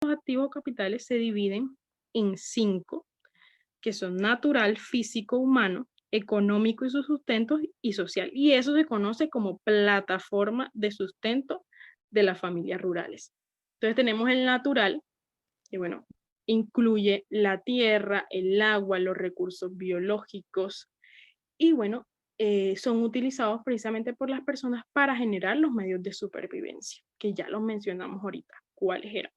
Los activos capitales se dividen en 5, que son natural, físico, humano, económico y su sustento y social. Y eso se conoce como plataforma de sustento de las familias rurales. Entonces tenemos el natural, que bueno, incluye la tierra, el agua, los recursos biológicos y bueno, son utilizados precisamente por las personas para generar los medios de supervivencia, que ya los mencionamos ahorita. ¿Cuáles eran?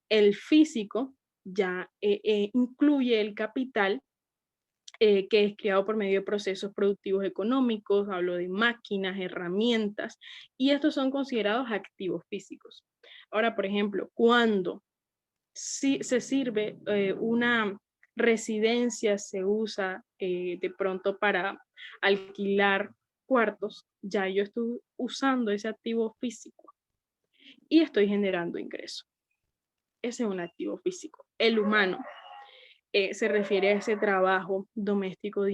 El físico ya incluye el capital que es creado por medio de procesos productivos económicos, hablo de máquinas, herramientas, y estos son considerados activos físicos. Ahora, por ejemplo, cuando se sirve una residencia, se usa de pronto para alquilar cuartos, ya yo estoy usando ese activo físico y estoy generando ingresos. Ese es un activo físico. El humano se refiere a ese trabajo doméstico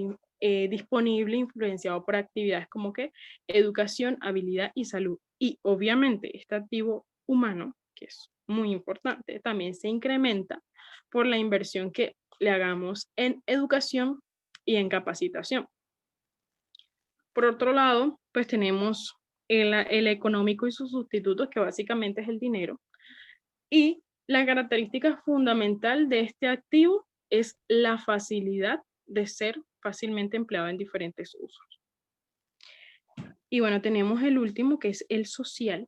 disponible, influenciado por actividades como que educación, habilidad y salud. Y obviamente este activo humano, que es muy importante, también se incrementa por la inversión que le hagamos en educación y en capacitación. Por otro lado, pues tenemos el económico y sus sustitutos, que básicamente es el dinero. Y la característica fundamental de este activo es la facilidad de ser fácilmente empleado en diferentes usos. Y bueno, tenemos el último, que es el social,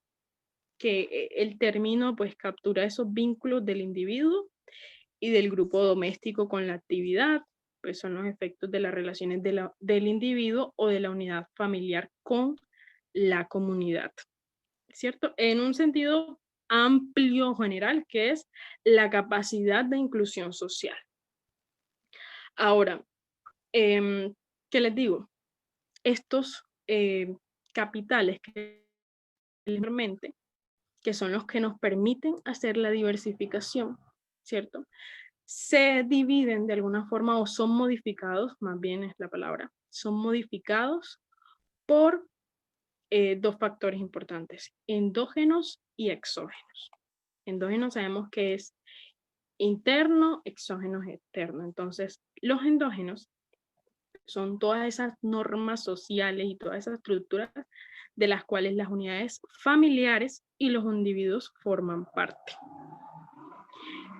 que el término pues captura esos vínculos del individuo y del grupo doméstico con la actividad, pues son los efectos de las relaciones del individuo o de la unidad familiar con la comunidad, ¿cierto? En un sentido amplio general, que es la capacidad de inclusión social. Ahora, ¿qué les digo? Estos capitales que son los que nos permiten hacer la diversificación, ¿cierto? Se dividen de alguna forma o son modificados, más bien es la palabra, son modificados por dos factores importantes, endógenos y exógenos. Endógenos sabemos que es interno, exógenos externo. Entonces, los endógenos son todas esas normas sociales y todas esas estructuras de las cuales las unidades familiares y los individuos forman parte.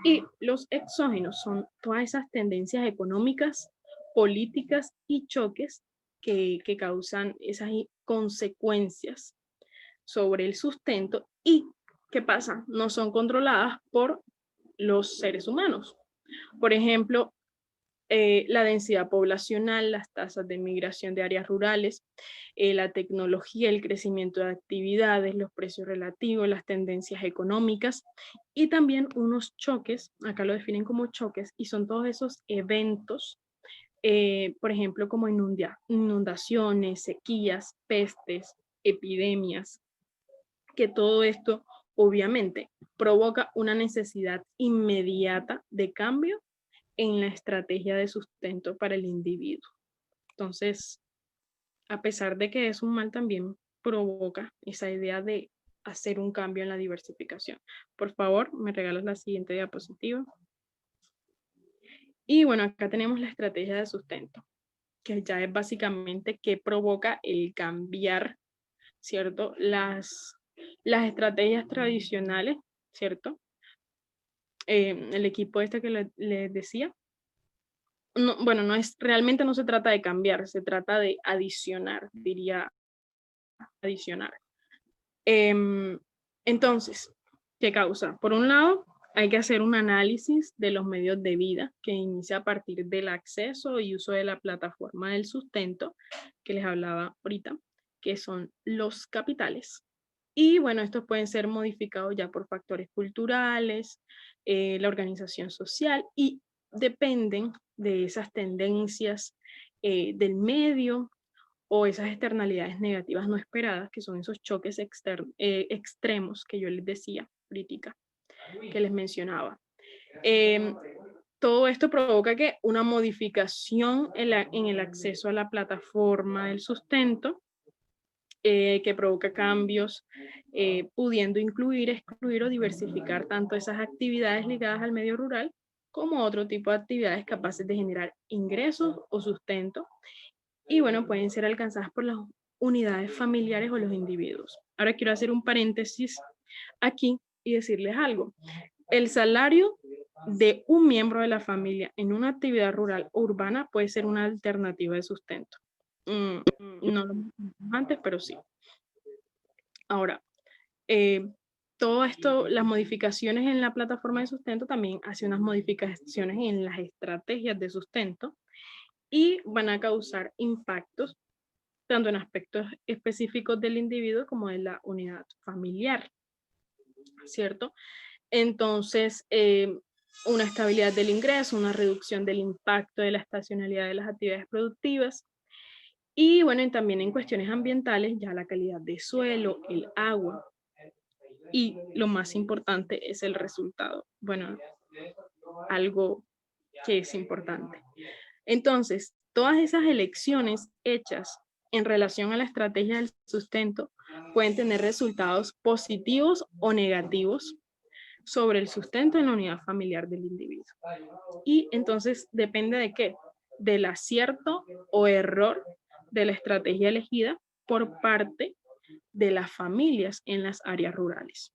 Y los exógenos son todas esas tendencias económicas, políticas y choques que causan esas consecuencias sobre el sustento y, ¿qué pasa? No son controladas por los seres humanos. Por ejemplo, la densidad poblacional, las tasas de migración de áreas rurales, la tecnología, el crecimiento de actividades, los precios relativos, las tendencias económicas y también unos choques, acá lo definen como choques, y son todos esos eventos, por ejemplo, como inundaciones, sequías, pestes, epidemias, que todo esto obviamente provoca una necesidad inmediata de cambio en la estrategia de sustento para el individuo. Entonces, a pesar de que es un mal, también provoca esa idea de hacer un cambio en la diversificación. Por favor, me regalas la siguiente diapositiva. Y bueno, acá tenemos la estrategia de sustento, que ya es básicamente qué provoca el cambiar, ¿cierto? Las estrategias tradicionales, ¿cierto? El equipo este que les decía, no, bueno, realmente no se trata de cambiar, se trata de adicionar, diría adicionar. Em, entonces, ¿qué causa? Por un lado, hay que hacer un análisis de los medios de vida que inicia a partir del acceso y uso de la plataforma del sustento que les hablaba ahorita, que son los capitales. Y bueno, estos pueden ser modificados ya por factores culturales, la organización social y dependen de esas tendencias del medio o esas externalidades negativas no esperadas, que son esos choques extremos que yo les decía ahorita, que les mencionaba. Eh, Todo esto provoca que una modificación en el acceso a la plataforma del sustento que provoca cambios, pudiendo incluir, excluir o diversificar tanto esas actividades ligadas al medio rural como otro tipo de actividades capaces de generar ingresos o sustento. Y bueno, pueden ser alcanzadas por las unidades familiares o los individuos. Ahora quiero hacer un paréntesis aquí y decirles algo. El salario de un miembro de la familia en una actividad rural o urbana puede ser una alternativa de sustento. No lo mencionamos antes, pero sí. Ahora, eh, todo esto, las modificaciones en la plataforma de sustento también hace unas modificaciones en las estrategias de sustento y van a causar impactos tanto en aspectos específicos del individuo como de la unidad familiar, ¿cierto? Entonces, una estabilidad del ingreso, una reducción del impacto de la estacionalidad de las actividades productivas y bueno, y también en cuestiones ambientales, ya la calidad de suelo, el agua y lo más importante es el resultado. Bueno, algo que es importante. Entonces, todas esas elecciones hechas en relación a la estrategia del sustento pueden tener resultados positivos o negativos sobre el sustento en la unidad familiar del individuo. Y entonces depende de qué, del acierto o error de la estrategia elegida por parte de las familias en las áreas rurales.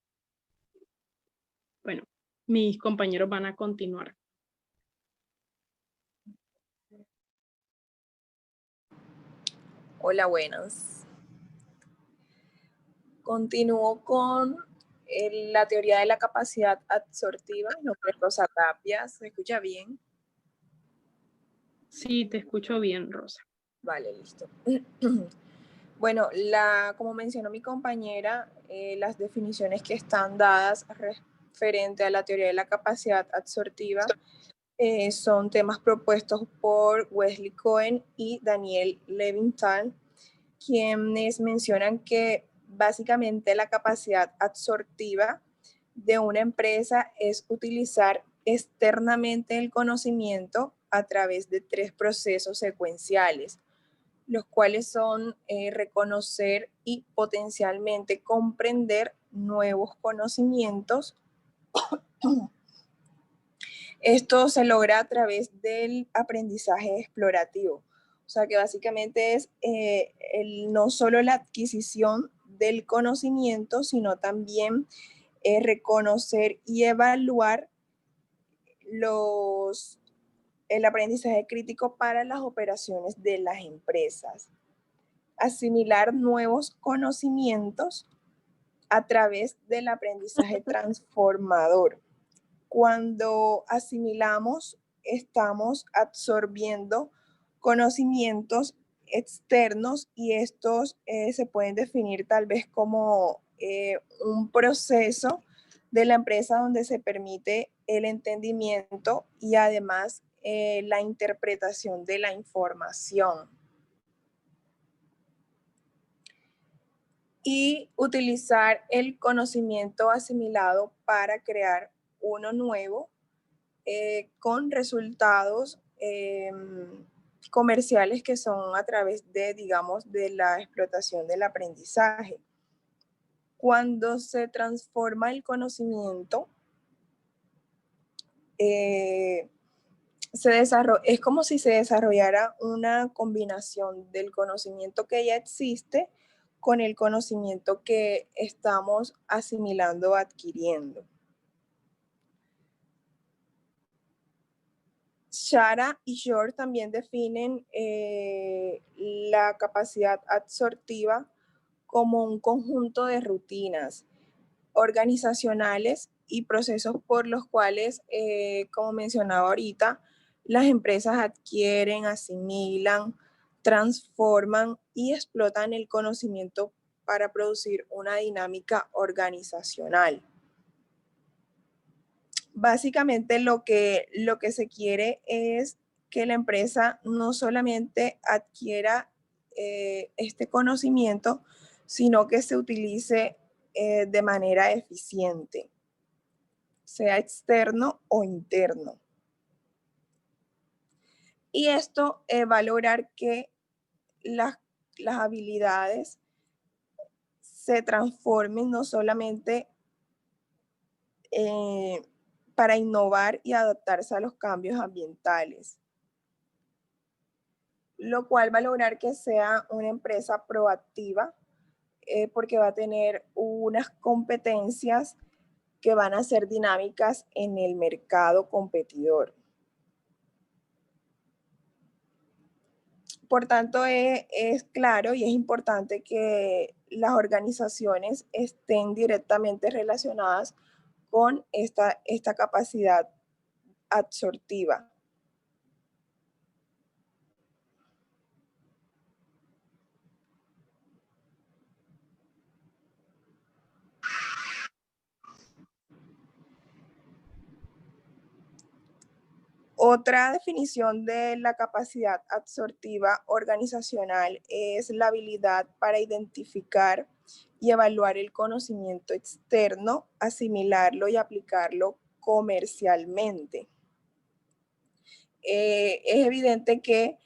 Bueno, mis compañeros van a continuar. Hola, buenas. Continúo con la teoría de la capacidad absortiva. Mi nombre es Rosa Tapia. ¿Se escucha bien? Sí, te escucho bien, Rosa. Vale, listo. Bueno, como mencionó mi compañera, las definiciones que están dadas referente a la teoría de la capacidad absortiva son temas propuestos por Wesley Cohen y Daniel Levinthal, quienes mencionan que básicamente la capacidad absortiva de una empresa es utilizar externamente el conocimiento a través de 3 procesos secuenciales, los cuales son reconocer y potencialmente comprender nuevos conocimientos. Esto se logra a través del aprendizaje explorativo. O sea que básicamente es no solo la adquisición del conocimiento, sino también reconocer y evaluar el aprendizaje crítico para las operaciones de las empresas. Asimilar nuevos conocimientos a través del aprendizaje transformador. Cuando asimilamos, estamos absorbiendo conocimientos externos y estos se pueden definir tal vez como un proceso de la empresa donde se permite el entendimiento y además la interpretación de la información. Y utilizar el conocimiento asimilado para crear uno nuevo con resultados comerciales que son a través de, digamos, de la explotación del aprendizaje. Cuando se transforma el conocimiento, es como si se desarrollara una combinación del conocimiento que ya existe con el conocimiento que estamos asimilando, adquiriendo. Shara y Shore también definen la capacidad absortiva como un conjunto de rutinas organizacionales y procesos por los cuales, como mencionaba ahorita, las empresas adquieren, asimilan, transforman y explotan el conocimiento para producir una dinámica organizacional. Básicamente lo que se quiere es que la empresa no solamente adquiera este conocimiento, sino que se utilice de manera eficiente, sea externo o interno. Y esto va a lograr que las habilidades se transformen no solamente para innovar y adaptarse a los cambios ambientales, lo cual va a lograr que sea una empresa proactiva, porque va a tener unas competencias que van a ser dinámicas en el mercado competidor. Por tanto, es claro y es importante que las organizaciones estén directamente relacionadas con esta capacidad absortiva. Otra definición de la capacidad absortiva organizacional es la habilidad para identificar y evaluar el conocimiento externo, asimilarlo y aplicarlo comercialmente. Es evidente que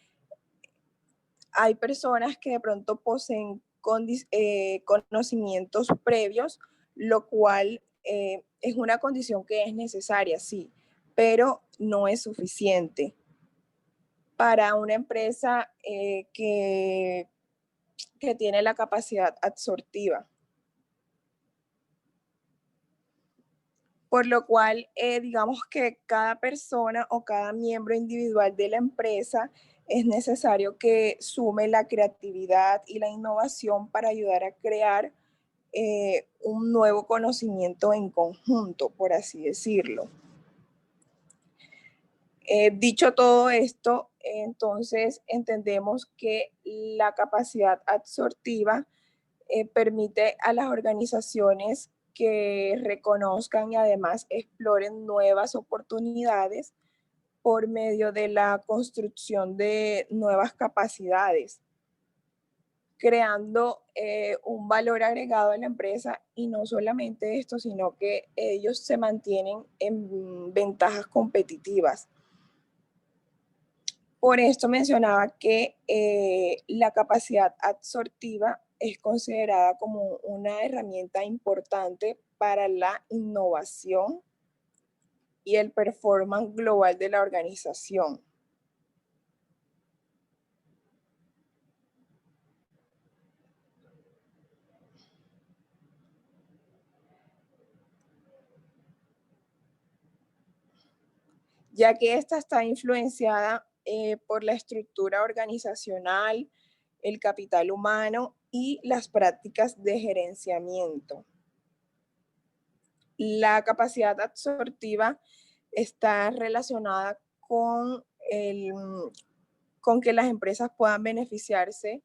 hay personas que de pronto poseen conocimientos previos, lo cual es una condición que es necesaria, sí, pero no es suficiente para una empresa que tiene la capacidad absortiva. Por lo cual, digamos que cada persona o cada miembro individual de la empresa es necesario que sume la creatividad y la innovación para ayudar a crear un nuevo conocimiento en conjunto, por así decirlo. Dicho todo esto, entonces entendemos que la capacidad absortiva permite a las organizaciones que reconozcan y además exploren nuevas oportunidades por medio de la construcción de nuevas capacidades, creando un valor agregado en la empresa, y no solamente esto, sino que ellos se mantienen en ventajas competitivas. Por esto mencionaba que la capacidad absortiva es considerada como una herramienta importante para la innovación y el performance global de la organización. Ya que esta está influenciada por la estructura organizacional, el capital humano y las prácticas de gerenciamiento. La capacidad absortiva está relacionada con que las empresas puedan beneficiarse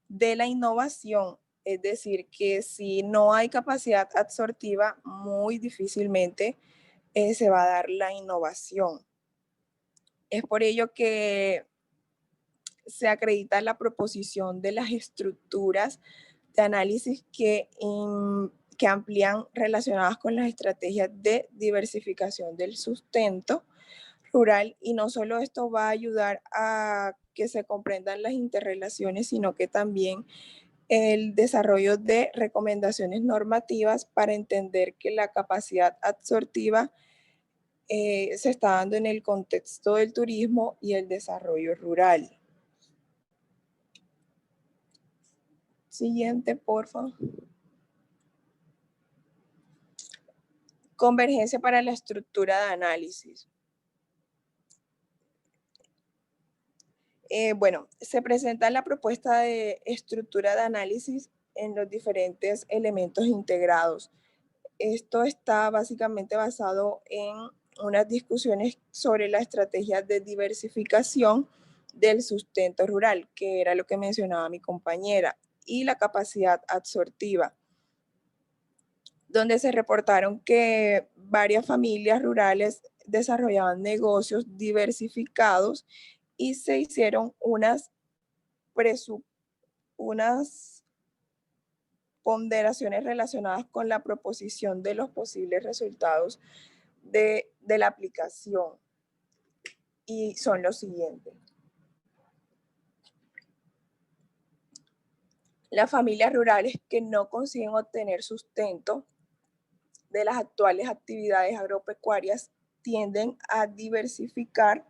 de la innovación. Es decir, que si no hay capacidad absortiva, muy difícilmente se va a dar la innovación. Es por ello que se acredita la proposición de las estructuras de análisis que amplían relacionadas con las estrategias de diversificación del sustento rural, y no solo esto va a ayudar a que se comprendan las interrelaciones, sino que también el desarrollo de recomendaciones normativas para entender que la capacidad absortiva se está dando en el contexto del turismo y el desarrollo rural. Siguiente, por favor. Convergencia para la estructura de análisis. Bueno, se presenta la propuesta de estructura de análisis en los diferentes elementos integrados. Esto está básicamente basado en unas discusiones sobre la estrategia de diversificación del sustento rural, que era lo que mencionaba mi compañera, y la capacidad absortiva, donde se reportaron que varias familias rurales desarrollaban negocios diversificados y se hicieron unas ponderaciones relacionadas con la proposición de los posibles resultados de la aplicación. Y son los siguientes. Las familias rurales que no consiguen obtener sustento de las actuales actividades agropecuarias tienden a diversificar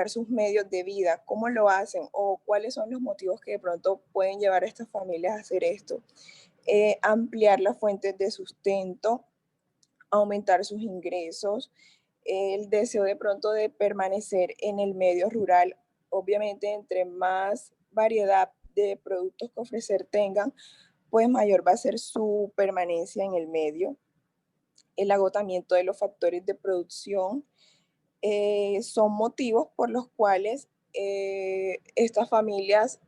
sus medios de vida. ¿Cómo lo hacen? ¿O cuáles son los motivos que de pronto pueden llevar a estas familias a hacer esto? Ampliar las fuentes de sustento, aumentar sus ingresos, el deseo de pronto de permanecer en el medio rural. Obviamente, entre más variedad de productos que ofrecer tengan, pues mayor va a ser su permanencia en el medio. El agotamiento de los factores de producción son motivos por los cuales estas familias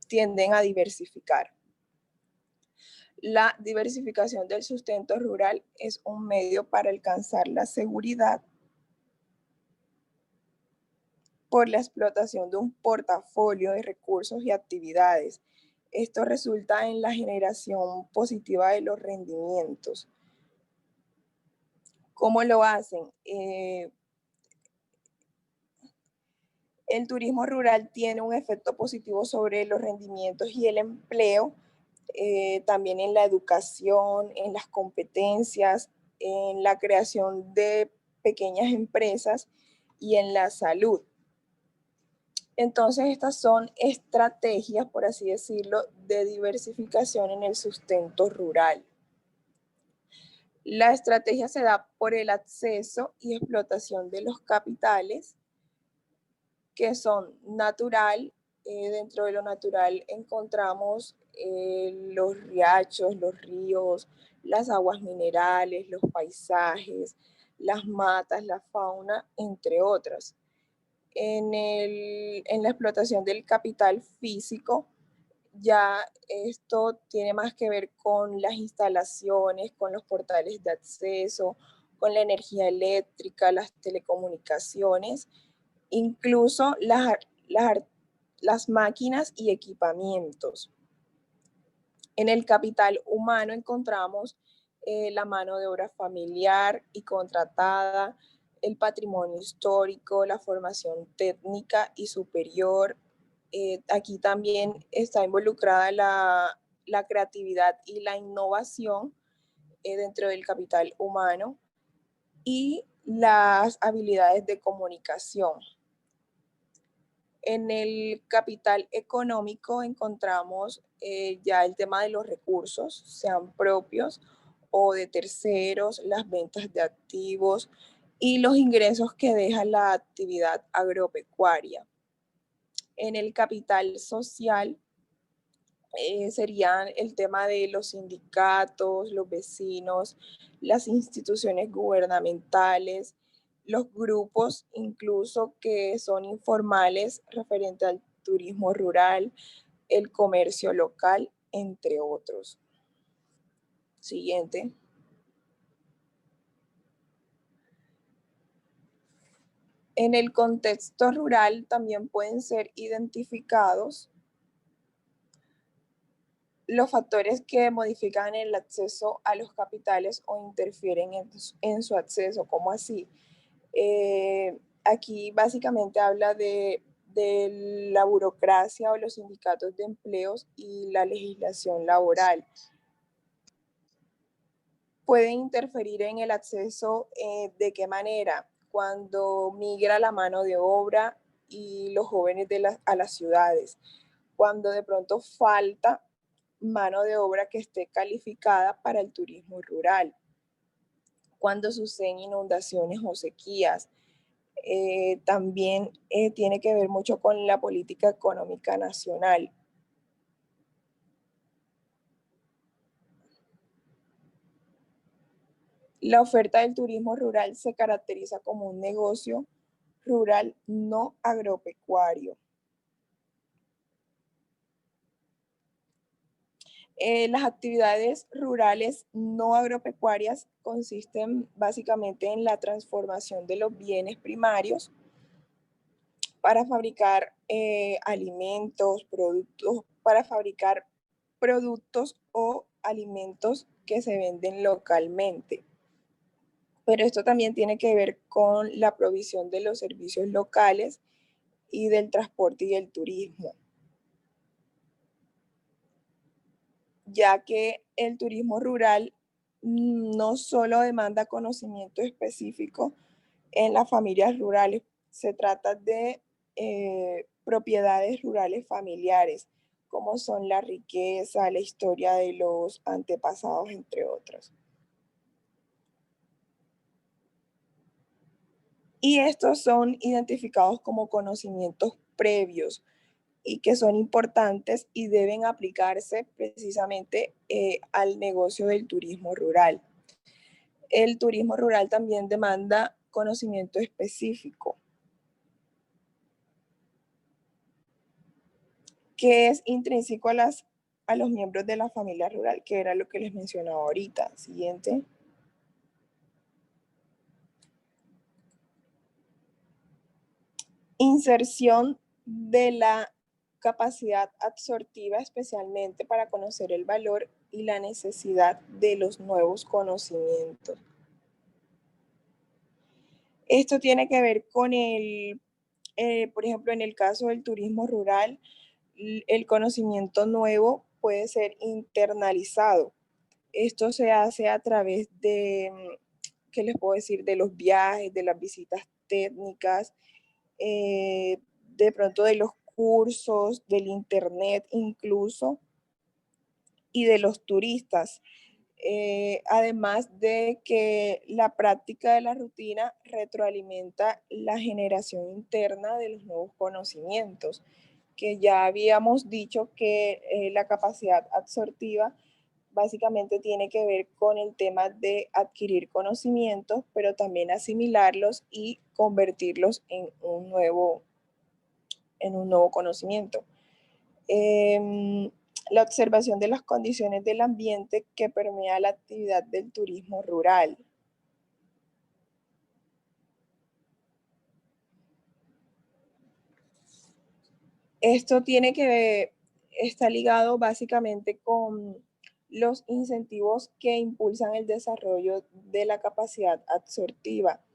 tienden a diversificar. La diversificación del sustento rural es un medio para alcanzar la seguridad por la explotación de un portafolio de recursos y actividades. Esto resulta en la generación positiva de los rendimientos. ¿Cómo lo hacen? El turismo rural tiene un efecto positivo sobre los rendimientos y el empleo, también en la educación, en las competencias, en la creación de pequeñas empresas y en la salud. Entonces, estas son estrategias, por así decirlo, de diversificación en el sustento rural. La estrategia se da por el acceso y explotación de los capitales que son natural. Dentro de lo natural encontramos los riachos, los ríos, las aguas minerales, los paisajes, las matas, la fauna, entre otras. En la explotación del capital físico, ya esto tiene más que ver con las instalaciones, con los portales de acceso, con la energía eléctrica, las telecomunicaciones, incluso las máquinas y equipamientos. En el capital humano encontramos la mano de obra familiar y contratada, el patrimonio histórico, la formación técnica y superior. Aquí también está involucrada la creatividad y la innovación dentro del capital humano y las habilidades de comunicación. En el capital económico encontramos ya el tema de los recursos, sean propios o de terceros, las ventas de activos y los ingresos que deja la actividad agropecuaria. En el capital social serían el tema de los sindicatos, los vecinos, las instituciones gubernamentales, los grupos incluso que son informales referente al turismo rural, el comercio local, entre otros. Siguiente. En el contexto rural también pueden ser identificados los factores que modifican el acceso a los capitales o interfieren en su acceso. ¿Cómo así? Aquí básicamente habla de la burocracia o los sindicatos de empleos y la legislación laboral. Pueden interferir en el acceso, ¿de qué manera? Cuando migra la mano de obra y los jóvenes a las ciudades, cuando de pronto falta mano de obra que esté calificada para el turismo rural, cuando suceden inundaciones o sequías. También tiene que ver mucho con la política económica nacional. La oferta del turismo rural se caracteriza como un negocio rural no agropecuario. Las actividades rurales no agropecuarias consisten básicamente en la transformación de los bienes primarios para fabricar alimentos, para fabricar productos o alimentos que se venden localmente. Pero esto también tiene que ver con la provisión de los servicios locales y del transporte y el turismo, ya que el turismo rural no solo demanda conocimiento específico en las familias rurales, se trata de propiedades rurales familiares, como son la riqueza, la historia de los antepasados, entre otros. Y estos son identificados como conocimientos previos y que son importantes y deben aplicarse precisamente al negocio del turismo rural. El turismo rural también demanda conocimiento específico, que es intrínseco a los miembros de la familia rural, que era lo que les mencionaba ahorita. Siguiente. Inserción de la capacidad absortiva, especialmente para conocer el valor y la necesidad de los nuevos conocimientos. Esto tiene que ver con por ejemplo, en el caso del turismo rural, el conocimiento nuevo puede ser internalizado. Esto se hace a través de, ¿qué les puedo decir? De los viajes, de las visitas técnicas, de pronto de los cursos, del internet incluso, y de los turistas. Además de que la práctica de la rutina retroalimenta la generación interna de los nuevos conocimientos, que ya habíamos dicho que la capacidad absortiva básicamente tiene que ver con el tema de adquirir conocimientos, pero también asimilarlos y convertirlos en un nuevo conocimiento. La observación de las condiciones del ambiente que permea la actividad del turismo rural. Esto está ligado básicamente con los incentivos que impulsan el desarrollo de la capacidad absortiva,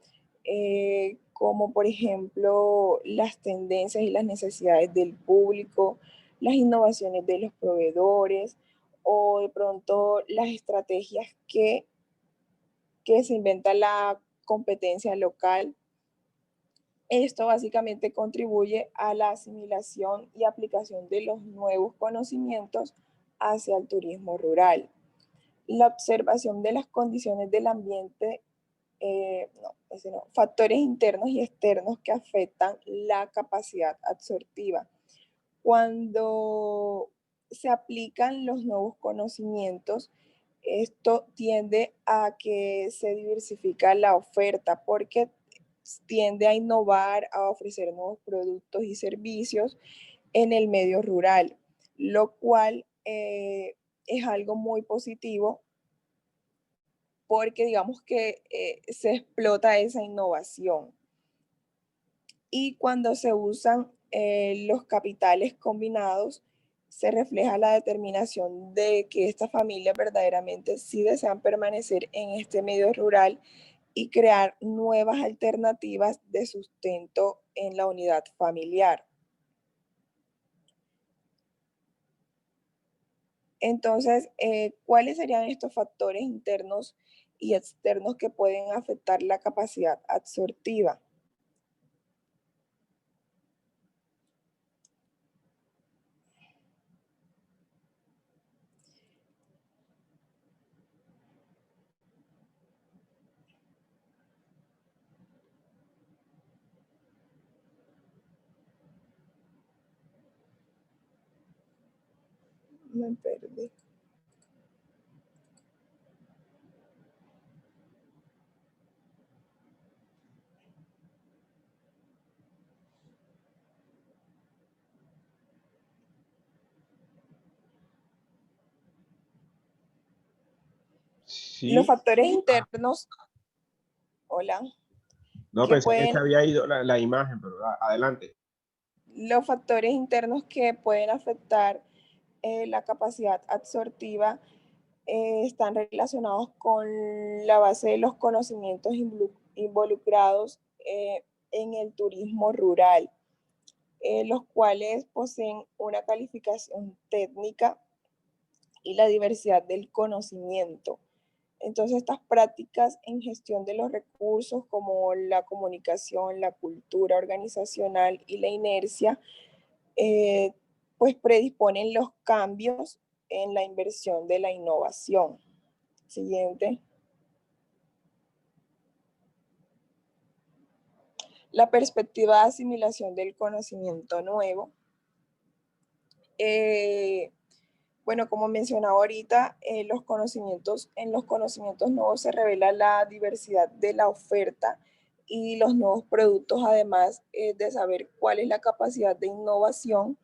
como por ejemplo las tendencias y las necesidades del público, las innovaciones de los proveedores o de pronto las estrategias que se inventa la competencia local. Esto básicamente contribuye a la asimilación y aplicación de los nuevos conocimientos hacia el turismo rural. La observación de las condiciones del ambiente, factores internos y externos que afectan la capacidad absortiva. Cuando se aplican los nuevos conocimientos, esto tiende a que se diversifica la oferta porque tiende a innovar, a ofrecer nuevos productos y servicios en el medio rural, lo cual es algo muy positivo porque digamos que se explota esa innovación. Y cuando se usan los capitales combinados, se refleja la determinación de que estas familias verdaderamente sí desean permanecer en este medio rural y crear nuevas alternativas de sustento en la unidad familiar. Entonces, ¿cuáles serían estos factores internos y externos que pueden afectar la capacidad absortiva? Me perdí. Sí. Los factores internos, hola. No, que pensé que pueden, se había ido la imagen, pero adelante. los factores internos que pueden afectar la capacidad absortiva están relacionados con la base de los conocimientos involucrados en el turismo rural. los cuales poseen una calificación técnica y la diversidad del conocimiento. Entonces, estas prácticas en gestión de los recursos, como la comunicación, la cultura organizacional y la inercia, pues predisponen los cambios en la inversión de la innovación. Siguiente. La perspectiva de asimilación del conocimiento nuevo. Bueno, como mencionaba ahorita, en los conocimientos nuevos se revela la diversidad de la oferta y los nuevos productos, además de saber cuál es la capacidad de innovación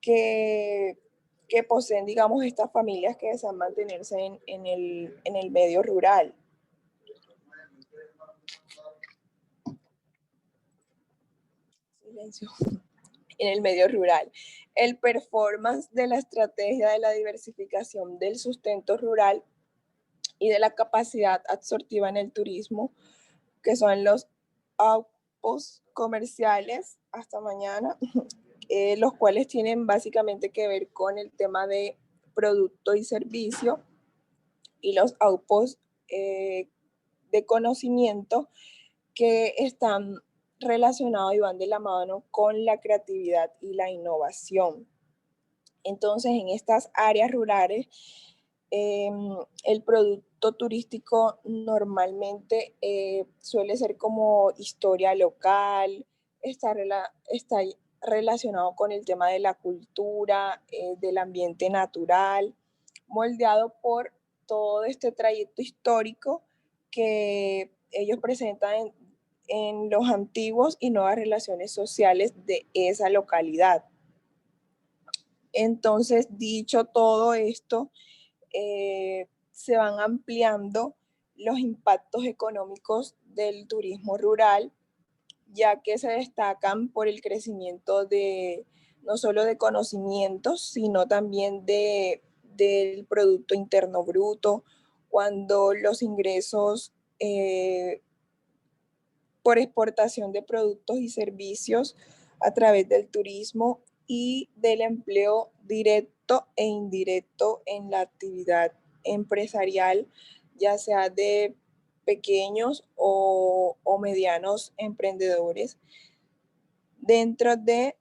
que poseen, digamos, estas familias que desean mantenerse en el medio rural. Silencio. En el medio rural. El performance de la estrategia de la diversificación del sustento rural y de la capacidad absortiva en el turismo, que son los outposts comerciales, hasta mañana, los cuales tienen básicamente que ver con el tema de producto y servicio, y los outposts de conocimiento, que están relacionados y van de la mano con la creatividad y la innovación. Entonces, en estas áreas rurales, el producto turístico normalmente suele ser como historia local, está relacionado con el tema de la cultura, del ambiente natural, moldeado por todo este trayecto histórico que ellos presentan en los antiguos y nuevas relaciones sociales de esa localidad. Entonces, dicho todo esto, se van ampliando los impactos económicos del turismo rural, ya que se destacan por el crecimiento de no solo de conocimientos, sino también del Producto Interno Bruto, cuando los ingresos por exportación de productos y servicios a través del turismo y del empleo directo e indirecto en la actividad empresarial, ya sea de pequeños o medianos emprendedores, dentro de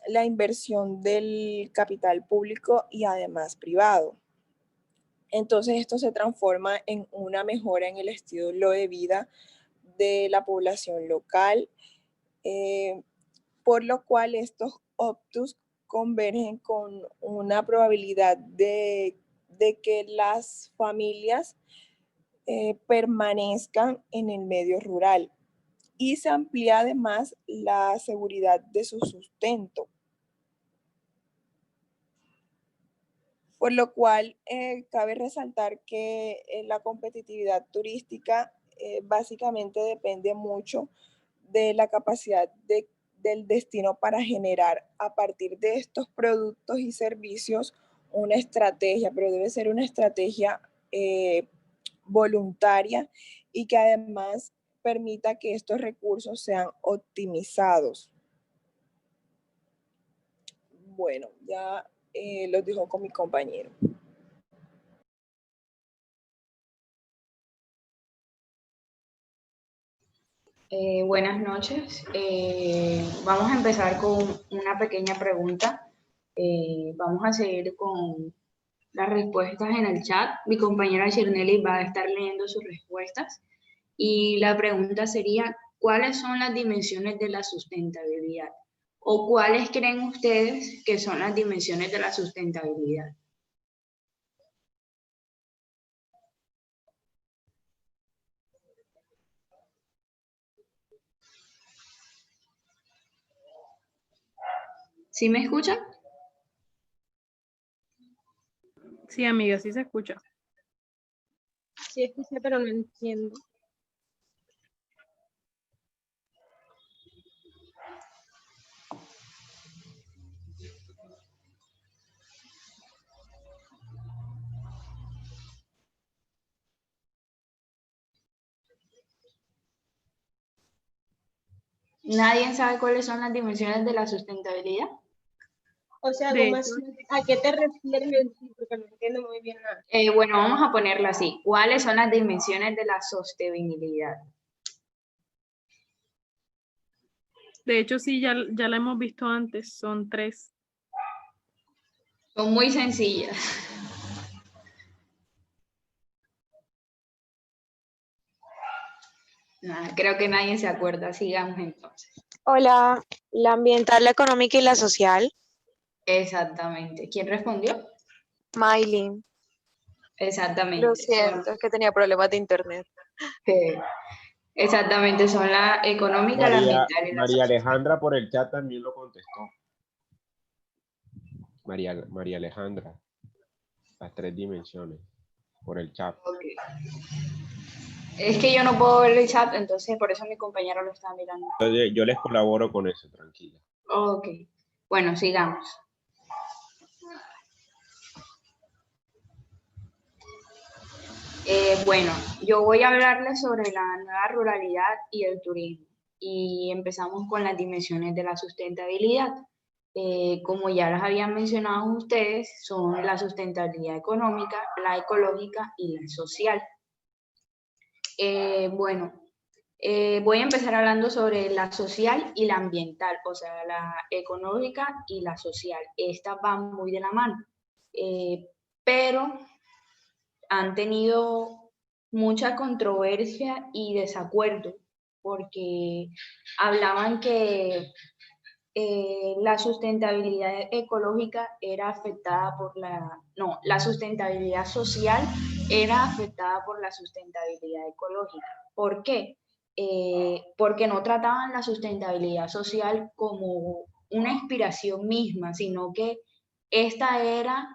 la inversión del capital público y además privado. Entonces esto se transforma en una mejora en el estilo de vida de la población local, por lo cual estos optus convergen con una probabilidad de que las familias permanezcan en el medio rural, y se amplía además la seguridad de su sustento. Por lo cual, cabe resaltar que la competitividad turística básicamente depende mucho de la capacidad del destino para generar a partir de estos productos y servicios una estrategia, pero debe ser una estrategia voluntaria y que además permita que estos recursos sean optimizados. Bueno, ya los dejo con mi compañero. Buenas noches. Vamos a empezar con una pequeña pregunta. Vamos a seguir con las respuestas en el chat. Mi compañera Shirnelly va a estar leyendo sus respuestas. Y la pregunta sería, ¿cuáles son las dimensiones de la sustentabilidad? ¿O cuáles creen ustedes que son las dimensiones de la sustentabilidad? ¿Sí me escuchan? Sí, amiga, sí se escucha. Sí escuché, pero no entiendo. ¿Nadie sabe cuáles son las dimensiones de la sustentabilidad? O sea, De algo más, hecho, ¿a qué te refieres en sí? Porque no entiendo muy bien nada. Bueno, vamos a ponerlo así. ¿Cuáles son las dimensiones de la sostenibilidad? sí, ya la hemos visto antes, son 3. Son muy sencillas. Nada, creo que nadie se acuerda. Sigamos entonces. Hola, la ambiental, la económica y la social. Exactamente. ¿Quién respondió? Maylin, lo Exactamente. siento, es que tenía problemas de internet. Eh, exactamente, son la económica, la María, ambiental y la María social. Alejandra por el chat también lo contestó. María Alejandra, las 3 dimensiones por el chat. Ok. Es que yo no puedo ver el chat, entonces por eso mi compañero lo está mirando. Entonces, yo les colaboro con eso, tranquila. Ok. Bueno, sigamos. Bueno, yo voy a hablarles sobre la nueva ruralidad y el turismo. Y empezamos con las dimensiones de la sustentabilidad. Como ya las habían mencionado ustedes, son la sustentabilidad económica, la ecológica y la social. Bueno, voy a empezar hablando sobre la social y la ambiental, o sea, la económica y la social. Estas van muy de la mano, pero han tenido mucha controversia y desacuerdo, porque hablaban que la sustentabilidad ecológica era afectada por la sustentabilidad social era afectada por la sustentabilidad ecológica. ¿Por qué? Porque no trataban la sustentabilidad social como una inspiración misma, sino que esta era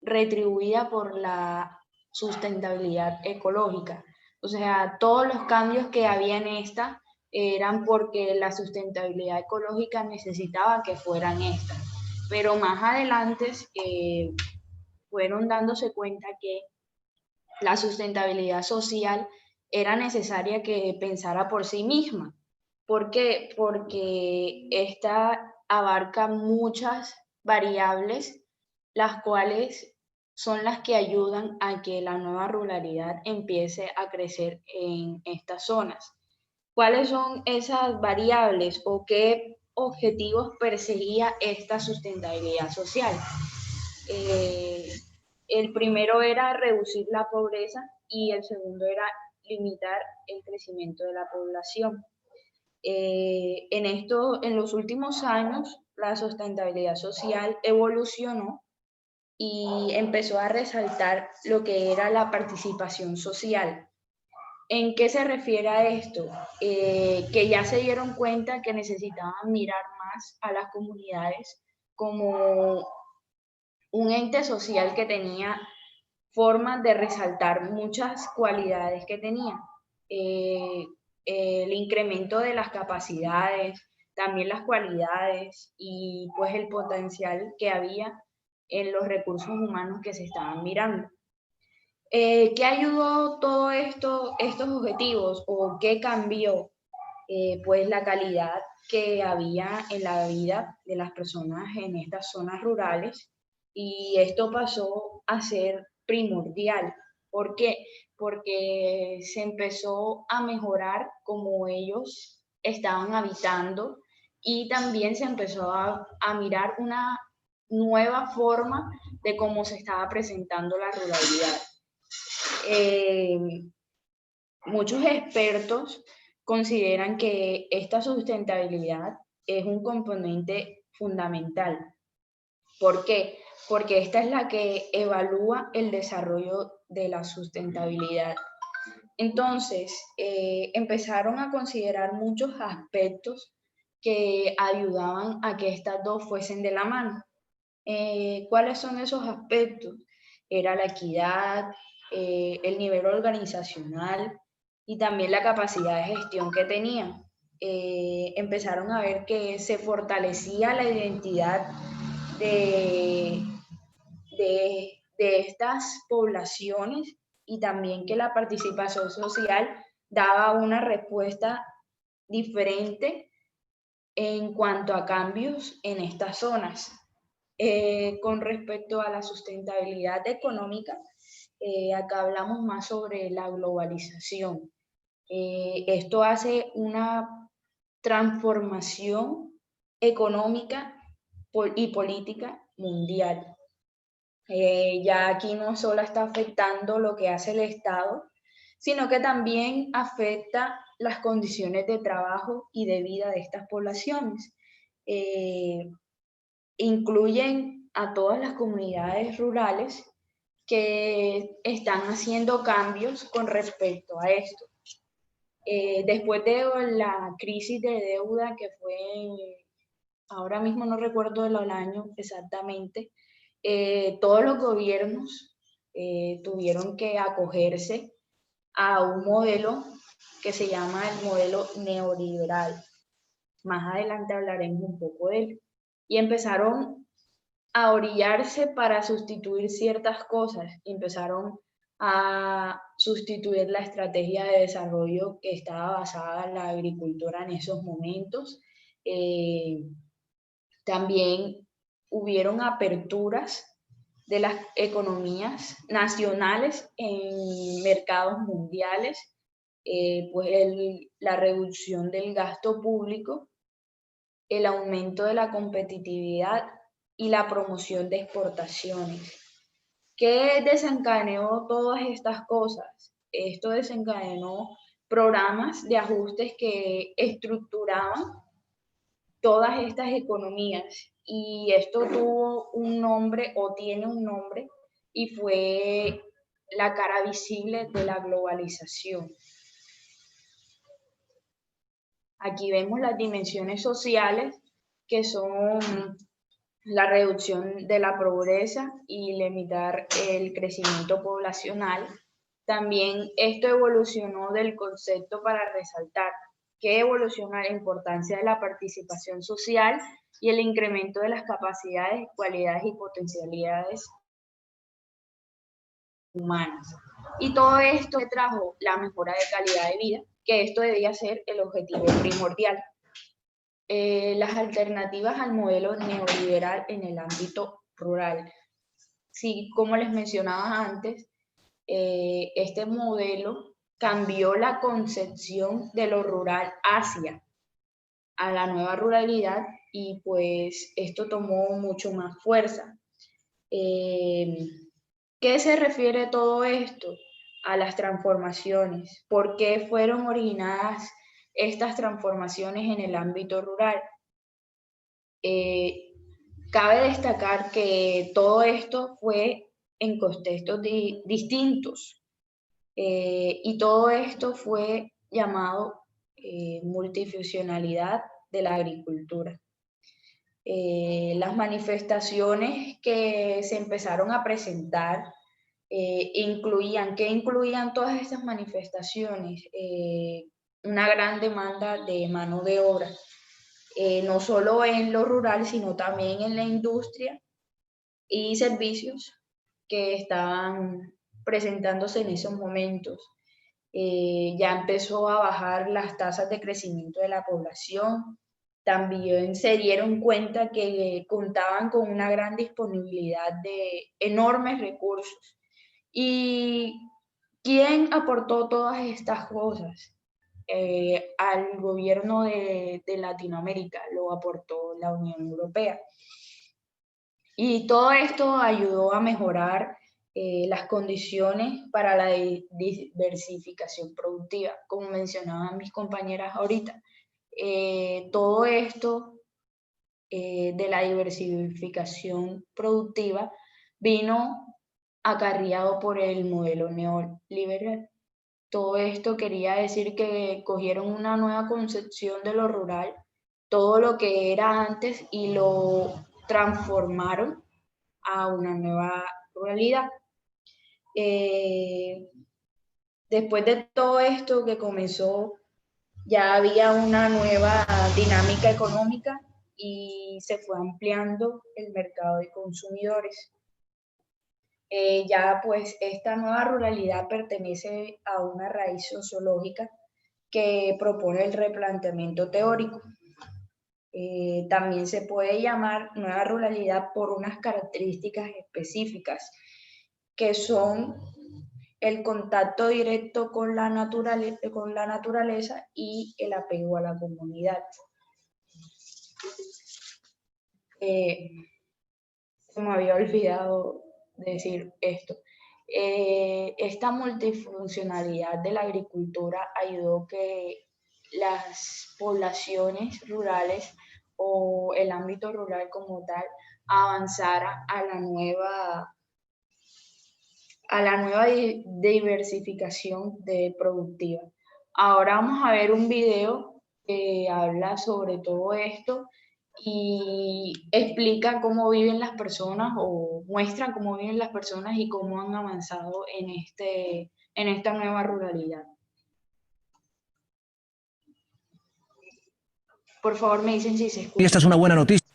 retribuida por la sustentabilidad ecológica. O sea, todos los cambios que había en esta eran porque la sustentabilidad ecológica necesitaba que fueran estas. Pero más adelante fueron dándose cuenta que la sustentabilidad social era necesaria que pensara por sí misma. ¿Por qué? Porque esta abarca muchas variables, las cuales son las que ayudan a que la nueva ruralidad empiece a crecer en estas zonas. ¿Cuáles son esas variables o qué objetivos perseguía esta sustentabilidad social? El primero era reducir la pobreza y el segundo era limitar el crecimiento de la población. En los últimos años, la sustentabilidad social evolucionó y empezó a resaltar lo que era la participación social. ¿En qué se refiere a esto? Que ya se dieron cuenta que necesitaban mirar más a las comunidades como un ente social que tenía formas de resaltar muchas cualidades que tenía. Eh, el incremento de las capacidades, también las cualidades y pues el potencial que había en los recursos humanos que se estaban mirando. ¿Qué ayudó todo esto, estos objetivos o qué cambió? Pues la calidad que había en la vida de las personas en estas zonas rurales y esto pasó a ser primordial. ¿Por qué? Porque se empezó a mejorar cómo ellos estaban habitando y también se empezó a mirar una nueva forma de cómo se estaba presentando la ruralidad. Eh, Muchos expertos consideran que esta sustentabilidad es un componente fundamental. ¿Por qué? Porque esta es la que evalúa el desarrollo de la sustentabilidad. Entonces, empezaron a considerar muchos aspectos que ayudaban a que estas dos fuesen de la mano. ¿Cuáles son esos aspectos? Era la equidad, el nivel organizacional y también la capacidad de gestión que tenían. Empezaron a ver que se fortalecía la identidad de, de estas poblaciones y también que la participación social daba una respuesta diferente en cuanto a cambios en estas zonas. Con respecto a la sustentabilidad económica, acá hablamos más sobre la globalización. Esto hace una transformación económica y política mundial. Ya aquí no solo está afectando lo que hace el Estado, sino que también afecta las condiciones de trabajo y de vida de estas poblaciones. Incluyen a todas las comunidades rurales que están haciendo cambios con respecto a esto. Después de la crisis de deuda que fue, ahora mismo no recuerdo el año exactamente, todos los gobiernos tuvieron que acogerse a un modelo que se llama el modelo neoliberal. Más adelante hablaremos un poco de él. Y empezaron a orillarse para sustituir ciertas cosas. Empezaron a sustituir la estrategia de desarrollo que estaba basada en la agricultura en esos momentos. También hubieron aperturas de las economías nacionales en mercados mundiales, pues la reducción del gasto público, el aumento de la competitividad y la promoción de exportaciones. ¿Qué desencadenó todas estas cosas? Esto desencadenó programas de ajustes que estructuraban todas estas economías, y esto tuvo un nombre o tiene un nombre, y fue la cara visible de la globalización. Aquí vemos las dimensiones sociales, que son la reducción de la pobreza y limitar el crecimiento poblacional. También esto evolucionó del concepto para resaltar que evoluciona la importancia de la participación social y el incremento de las capacidades, cualidades y potencialidades humanas. Y todo esto trajo la mejora de calidad de vida, que esto debía ser el objetivo primordial. Las alternativas al modelo neoliberal en el ámbito rural. Sí, como les mencionaba antes, este modelo cambió la concepción de lo rural a la nueva ruralidad, y pues esto tomó mucho más fuerza. ¿Qué se refiere todo esto? A las transformaciones. ¿Por qué fueron originadas estas transformaciones en el ámbito rural? Cabe destacar que todo esto fue en contextos distintos, y todo esto fue llamado multifuncionalidad de la agricultura. Las manifestaciones que se empezaron a presentar ¿qué incluían todas estas manifestaciones? Una gran demanda de mano de obra, no solo en lo rural, sino también en la industria y servicios que estaban presentándose en esos momentos. Ya empezó a bajar las tasas de crecimiento de la población. También se dieron cuenta que contaban con una gran disponibilidad de enormes recursos. ¿Y quién aportó todas estas cosas? Al gobierno de Latinoamérica lo aportó la Unión Europea. Y todo esto ayudó a mejorar las condiciones para la diversificación productiva, como mencionaban mis compañeras ahorita. Todo esto de la diversificación productiva vino acarreado por el modelo neoliberal. Todo esto quería decir que cogieron una nueva concepción de lo rural, todo lo que era antes, y lo transformaron a una nueva ruralidad. Después de todo esto que comenzó, ya había una nueva dinámica económica y se fue ampliando el mercado de consumidores. Ya pues esta nueva ruralidad pertenece a una raíz sociológica que propone el replanteamiento teórico. También se puede llamar nueva ruralidad por unas características específicas, que son el contacto directo con la naturaleza y el apego a la comunidad. Se me había olvidado decir esto. Esta multifuncionalidad de la agricultura ayudó que las poblaciones rurales o el ámbito rural como tal avanzara a la nueva diversificación productiva. Ahora vamos a ver un video que habla sobre todo esto y explica cómo viven las personas o muestra cómo viven las personas y cómo han avanzado en esta nueva ruralidad. Por favor, me dicen si se escucha. Y esta es una buena noticia.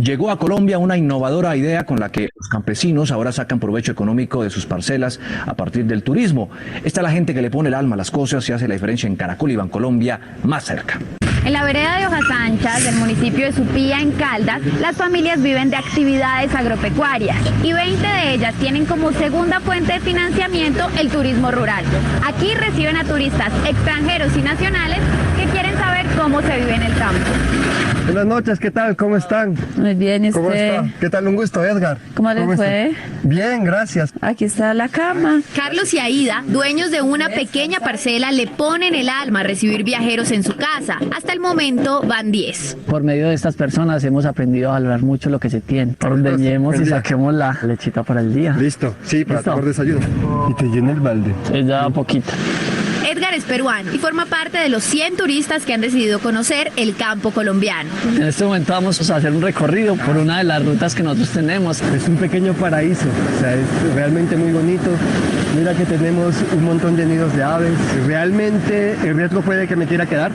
Llegó a Colombia una innovadora idea con la que los campesinos ahora sacan provecho económico de sus parcelas a partir del turismo. Esta es la gente que le pone el alma a las cosas y hace la diferencia en Caracol y Bancolombia más cerca. En la vereda de Hojas Anchas, del municipio de Supía, en Caldas, las familias viven de actividades agropecuarias y 20 de ellas tienen como segunda fuente de financiamiento el turismo rural. Aquí reciben a turistas extranjeros y nacionales que quieren saber cómo se vive en el campo. Buenas noches, ¿qué tal? ¿Cómo están? Muy bien, ¿y usted? ¿Cómo está? ¿Qué tal? Un gusto, Edgar. ¿Cómo le fue? Bien, gracias. Aquí está la cama. Carlos y Aida, dueños de una pequeña parcela, le ponen el alma a recibir viajeros en su casa. Hasta el momento van 10. Por medio de estas personas hemos aprendido a valorar mucho lo que se tiene. Ordeñemos y saquemos la lechita para el día. Listo, sí, para tomar desayuno. Y te llena el balde. Ya poquita. Edgar es peruano y forma parte de los 100 turistas que han decidido conocer el campo colombiano. En este momento vamos a hacer un recorrido por una de las rutas que nosotros tenemos. Es un pequeño paraíso, o sea, es realmente muy bonito. Mira que tenemos un montón de nidos de aves. Realmente el riesgo puede que me quiera quedar.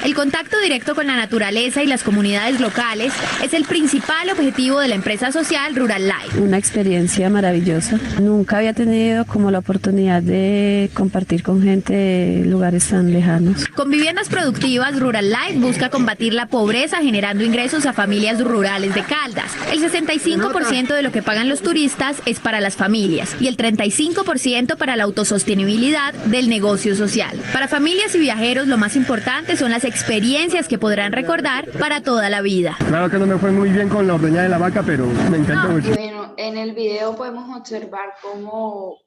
El contacto directo con la naturaleza y las comunidades locales es el principal objetivo de la empresa social Rural Life. Una experiencia maravillosa. Nunca había tenido como la oportunidad de compartir con gente de lugares tan lejanos. Con viviendas productivas, Rural Life busca combatir la pobreza generando ingresos a familias rurales de Caldas. El 65% de lo que pagan los turistas es para las familias y el 35% para la autosostenibilidad del negocio social. Para familias y viajeros, lo más importante son las experiencias que podrán recordar para toda la vida. Claro que no me fue muy bien con la ordeñada de la vaca, pero me encanta mucho. Bueno, en el video podemos observar cómo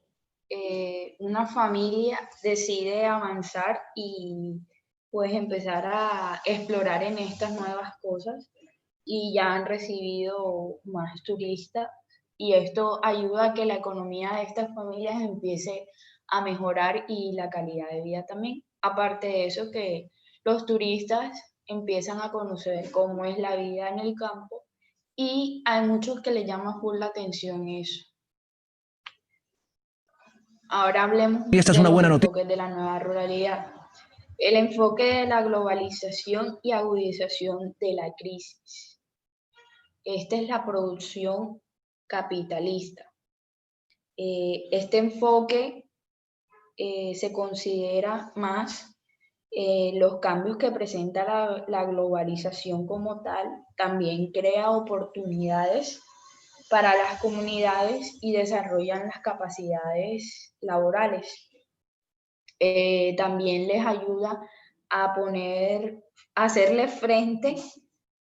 una familia decide avanzar y pues empezar a explorar en estas nuevas cosas y ya han recibido más turistas y esto ayuda a que la economía de estas familias empiece a mejorar y la calidad de vida también. Aparte de eso, que los turistas empiezan a conocer cómo es la vida en el campo y hay muchos que les llama full la atención eso. Ahora hablemos Y esta es una buena noticia. de la nueva ruralidad. El enfoque de la globalización y agudización de la crisis. Esta es la producción capitalista. Este enfoque se considera más los cambios que presenta la globalización como tal, también crea oportunidades para las comunidades y desarrollan las capacidades laborales. También les ayuda a hacerle frente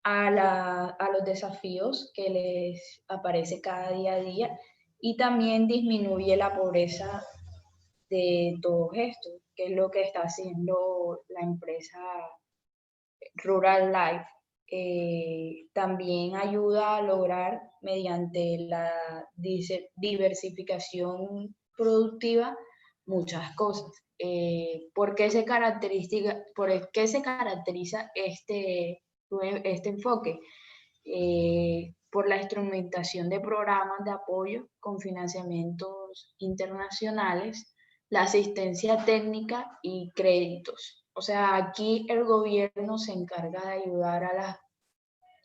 a los desafíos que les aparece cada día a día y también disminuye la pobreza de todos estos, que es lo que está haciendo la empresa Rural Life. También ayuda a lograr mediante la diversificación productiva muchas cosas. ¿Por qué se caracteriza este enfoque? Por la instrumentación de programas de apoyo con financiamientos internacionales, la asistencia técnica y créditos. O sea, aquí el gobierno se encarga de ayudar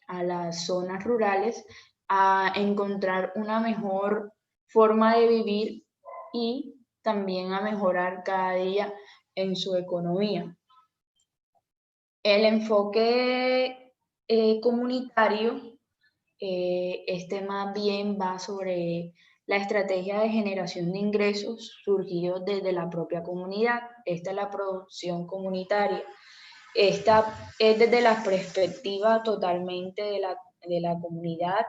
a las zonas rurales a encontrar una mejor forma de vivir y también a mejorar cada día en su economía. El enfoque comunitario, este más bien va sobre la estrategia de generación de ingresos surgidos desde la propia comunidad. Esta es la producción comunitaria. Esta es desde la perspectiva totalmente de la comunidad.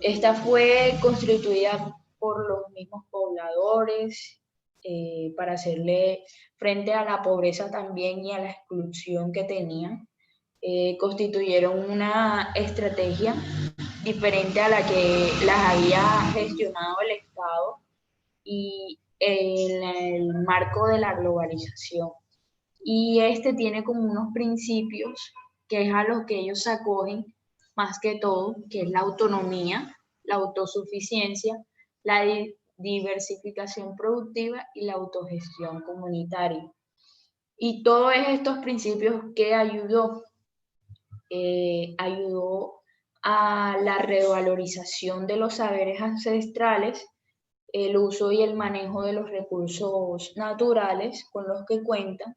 Esta fue constituida por los mismos pobladores para hacerle frente a la pobreza también y a la exclusión que tenían. Constituyeron una estrategia diferente a la que las había gestionado el Estado y en el marco de la globalización. Y este tiene como unos principios que es a los que ellos se acogen más que todo, que es la autonomía, la autosuficiencia, la diversificación productiva y la autogestión comunitaria. Y todos estos principios que ayudó a la revalorización de los saberes ancestrales, el uso y el manejo de los recursos naturales con los que cuentan,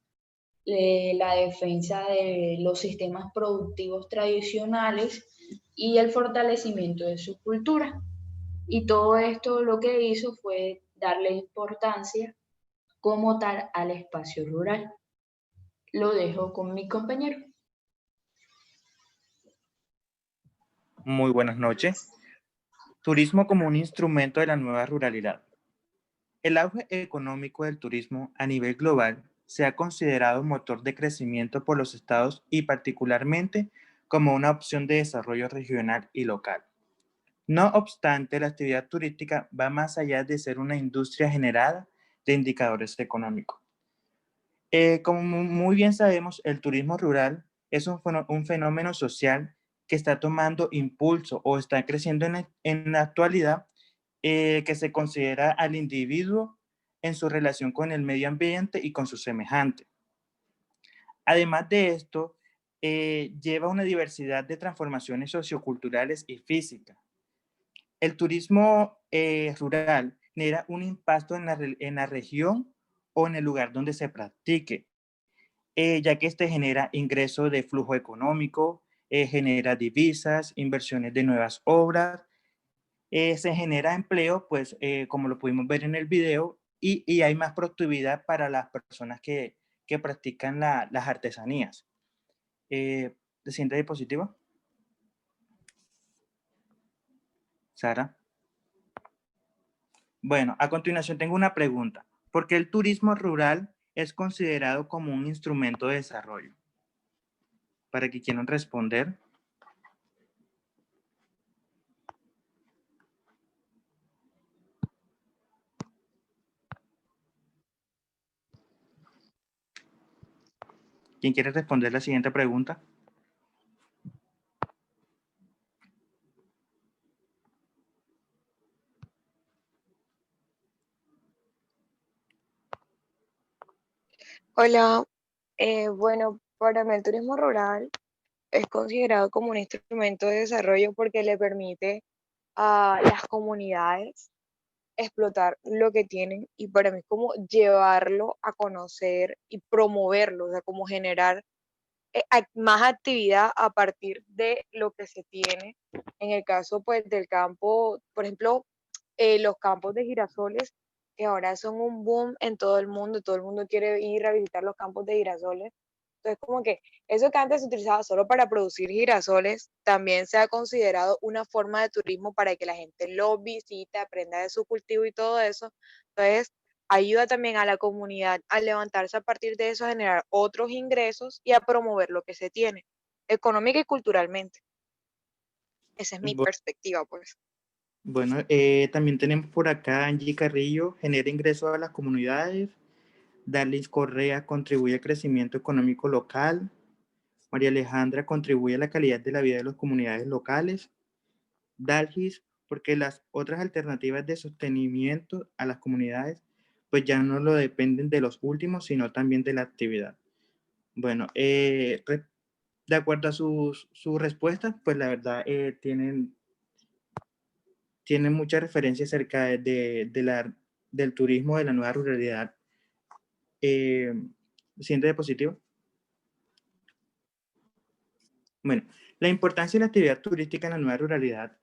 la defensa de los sistemas productivos tradicionales y el fortalecimiento de su cultura. Y todo esto lo que hizo fue darle importancia como tal al espacio rural. Lo dejo con mi compañero. Muy buenas noches. Turismo como un instrumento de la nueva ruralidad. El auge económico del turismo a nivel global se ha considerado motor de crecimiento por los estados y particularmente como una opción de desarrollo regional y local. No obstante, la actividad turística va más allá de ser una industria generada de indicadores económicos. Como muy bien sabemos, el turismo rural es un fenómeno social que está tomando impulso o está creciendo en la actualidad, que se considera al individuo en su relación con el medio ambiente y con su semejante. Además de esto, lleva una diversidad de transformaciones socioculturales y físicas. El turismo rural genera un impacto en la región o en el lugar donde se practique, ya que este genera ingresos de flujo económico, genera divisas, inversiones de nuevas obras, se genera empleo, pues como lo pudimos ver en el video, y hay más productividad para las personas que practican las artesanías. Siguiente diapositiva. Sara. Bueno, a continuación tengo una pregunta. ¿Por qué el turismo rural es considerado como un instrumento de desarrollo? Para que quieran responder. ¿Quién quiere responder la siguiente pregunta? Hola, bueno, para mí el turismo rural es considerado como un instrumento de desarrollo porque le permite a las comunidades explotar lo que tienen y para mí es como llevarlo a conocer y promoverlo, o sea, como generar más actividad a partir de lo que se tiene. En el caso pues del campo, por ejemplo, los campos de girasoles, que ahora son un boom en todo el mundo quiere ir a visitar los campos de girasoles. Entonces, como que eso que antes se utilizaba solo para producir girasoles, también se ha considerado una forma de turismo para que la gente lo visite, aprenda de su cultivo y todo eso. Entonces, ayuda también a la comunidad a levantarse a partir de eso, a generar otros ingresos y a promover lo que se tiene, económica y culturalmente. Esa es mi perspectiva, pues. Bueno, también tenemos por acá Angie Carrillo, genera ingresos a las comunidades. Darlis Correa contribuye al crecimiento económico local. María Alejandra contribuye a la calidad de la vida de las comunidades locales. Dalgis, porque las otras alternativas de sostenimiento a las comunidades pues ya no lo dependen de los últimos, sino también de la actividad. Bueno, de acuerdo a sus respuestas, pues la verdad tienen mucha referencia acerca del turismo de la nueva ruralidad. Siguiente diapositiva. Bueno, la importancia de la actividad turística en la nueva ruralidad,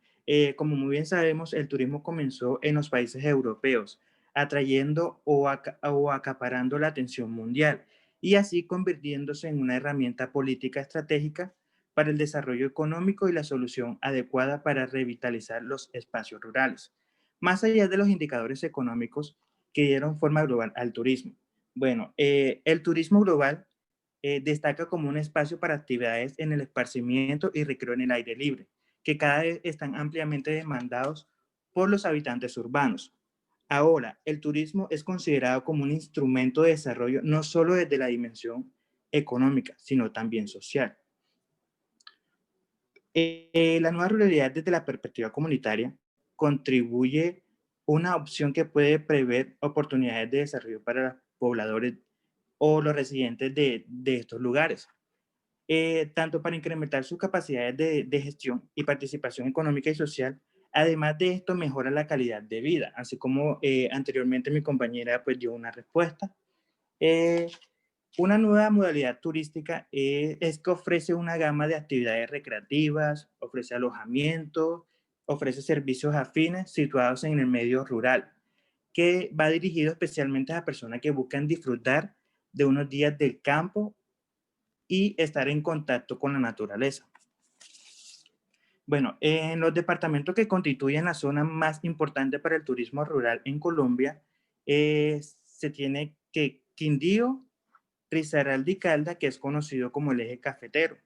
como muy bien sabemos, el turismo comenzó en los países europeos, atrayendo o acaparando la atención mundial y así convirtiéndose en una herramienta política estratégica para el desarrollo económico y la solución adecuada para revitalizar los espacios rurales, más allá de los indicadores económicos que dieron forma global al turismo. Bueno, el turismo global destaca como un espacio para actividades en el esparcimiento y recreo en el aire libre, que cada vez están ampliamente demandados por los habitantes urbanos. Ahora, el turismo es considerado como un instrumento de desarrollo no solo desde la dimensión económica, sino también social. La nueva ruralidad desde la perspectiva comunitaria contribuye una opción que puede prever oportunidades de desarrollo para los pobladores o los residentes de estos lugares, tanto para incrementar sus capacidades de gestión y participación económica y social. Además de esto, mejora la calidad de vida, así como anteriormente mi compañera pues dio una respuesta. Una nueva modalidad turística es que ofrece una gama de actividades recreativas, ofrece alojamiento, ofrece servicios afines situados en el medio rural, que va dirigido especialmente a personas que buscan disfrutar de unos días del campo y estar en contacto con la naturaleza. Bueno, en los departamentos que constituyen la zona más importante para el turismo rural en Colombia, se tiene que Quindío, Risaralda y Calda, que es conocido como el eje cafetero.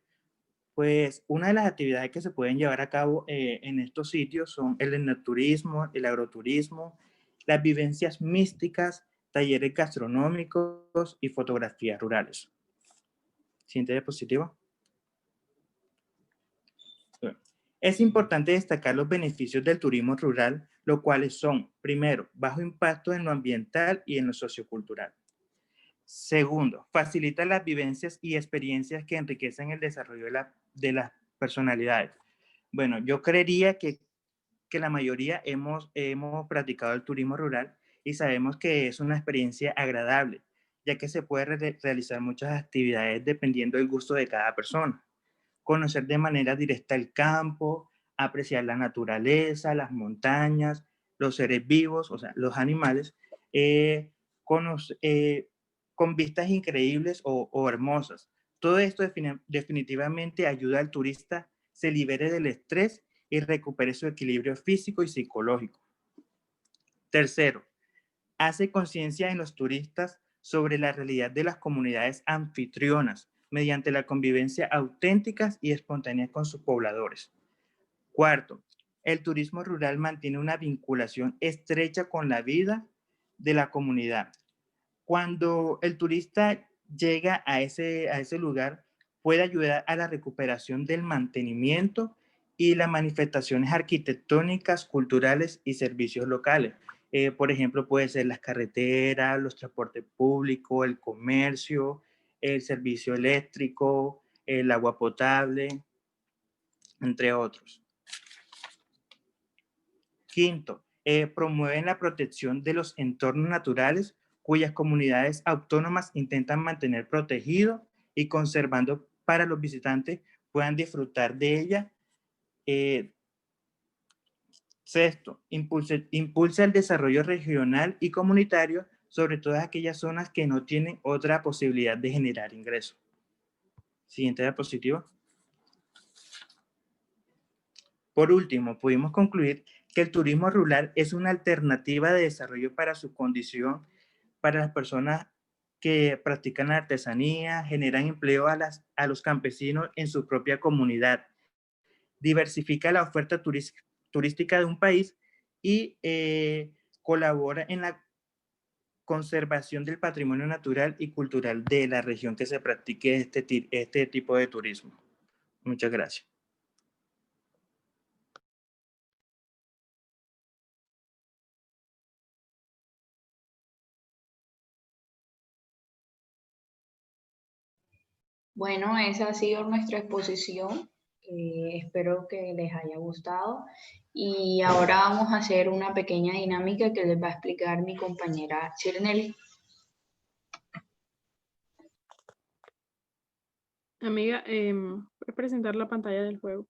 Pues una de las actividades que se pueden llevar a cabo en estos sitios son el enoturismo, el agroturismo, las vivencias místicas, talleres gastronómicos y fotografías rurales. Siguiente diapositiva. Es importante destacar los beneficios del turismo rural, los cuales son, primero, bajo impacto en lo ambiental y en lo sociocultural. Segundo, facilita las vivencias y experiencias que enriquecen el desarrollo de las personalidades. Bueno, yo creería que la mayoría hemos practicado el turismo rural y sabemos que es una experiencia agradable, ya que se puede realizar muchas actividades dependiendo del gusto de cada persona. Conocer de manera directa el campo, apreciar la naturaleza, las montañas, los seres vivos, o sea, los animales, con vistas increíbles o hermosas. Todo esto definitivamente ayuda al turista se libere del estrés y recupere su equilibrio físico y psicológico. Tercero, hace conciencia en los turistas sobre la realidad de las comunidades anfitrionas mediante la convivencia auténticas y espontáneas con sus pobladores. Cuarto, el turismo rural mantiene una vinculación estrecha con la vida de la comunidad. Cuando el turista llega a ese lugar, puede ayudar a la recuperación del mantenimiento y las manifestaciones arquitectónicas, culturales y servicios locales. Por ejemplo, puede ser las carreteras, los transportes públicos, el comercio, el servicio eléctrico, el agua potable, entre otros. Quinto, promueven la protección de los entornos naturales cuyas comunidades autónomas intentan mantener protegido y conservando para los visitantes puedan disfrutar de ella. Sexto, impulsa el desarrollo regional y comunitario sobre todas aquellas zonas que no tienen otra posibilidad de generar ingresos. Siguiente diapositiva. Por último, pudimos concluir que el turismo rural es una alternativa de desarrollo para su condición, para las personas que practican la artesanía, generan empleo a los campesinos en su propia comunidad, diversifica la oferta turística de un país y colabora en la conservación del patrimonio natural y cultural de la región que se practique este tipo de turismo. Muchas gracias. Bueno, esa ha sido nuestra exposición. Espero que les haya gustado. Y ahora vamos a hacer una pequeña dinámica que les va a explicar mi compañera Chirnel. Amiga, ¿puedes presentar la pantalla del juego?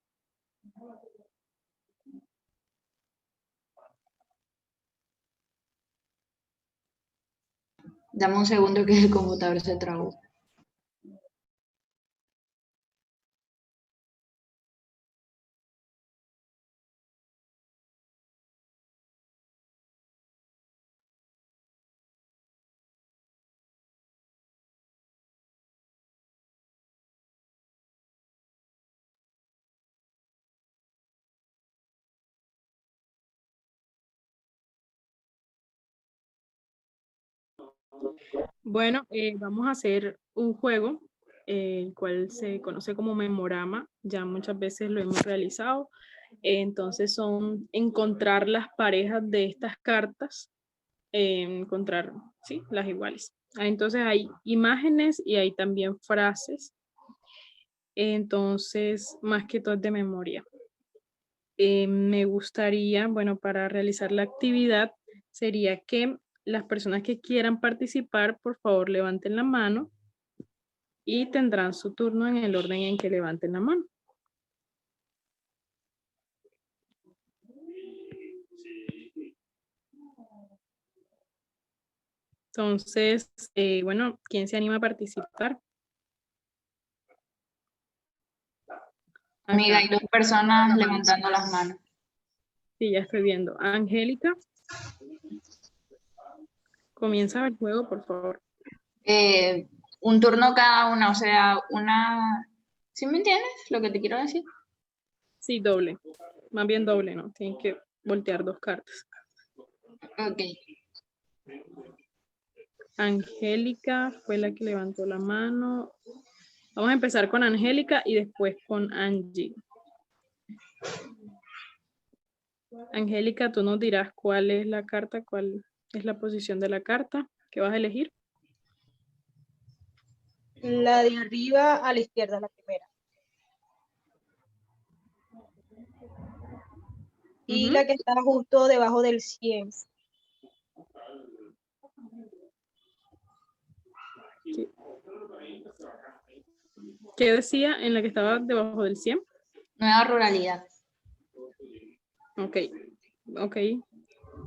Dame un segundo que el computador se trabó. Bueno, vamos a hacer un juego, el cual se conoce como memorama. Ya muchas veces lo hemos realizado. Entonces son encontrar las parejas de estas cartas, encontrar, sí, las iguales. Entonces hay imágenes y hay también frases. Entonces, más que todo es de memoria. Me gustaría, bueno, para realizar la actividad, sería que las personas que quieran participar, por favor, levanten la mano y tendrán su turno en el orden en que levanten la mano. Entonces, bueno, ¿quién se anima a participar? Amiga, Acá. hay 2 personas levantando las manos. Sí, ya estoy viendo. Angélica. Comienza el juego, por favor. Un turno cada una, o sea, una... ¿Sí me entiendes lo que te quiero decir? Sí, doble. Más bien doble, ¿no? Tienen que voltear 2 cartas. Ok. Angélica fue la que levantó la mano. Vamos a empezar con Angélica y después con Angie. Angélica, tú nos dirás cuál es la carta, cuál es la posición de la carta que vas a elegir. La de arriba a la izquierda, la primera. Y la que está justo debajo del 100. ¿Qué decía en la que estaba debajo del 100? Nueva ruralidad. Ok, ok.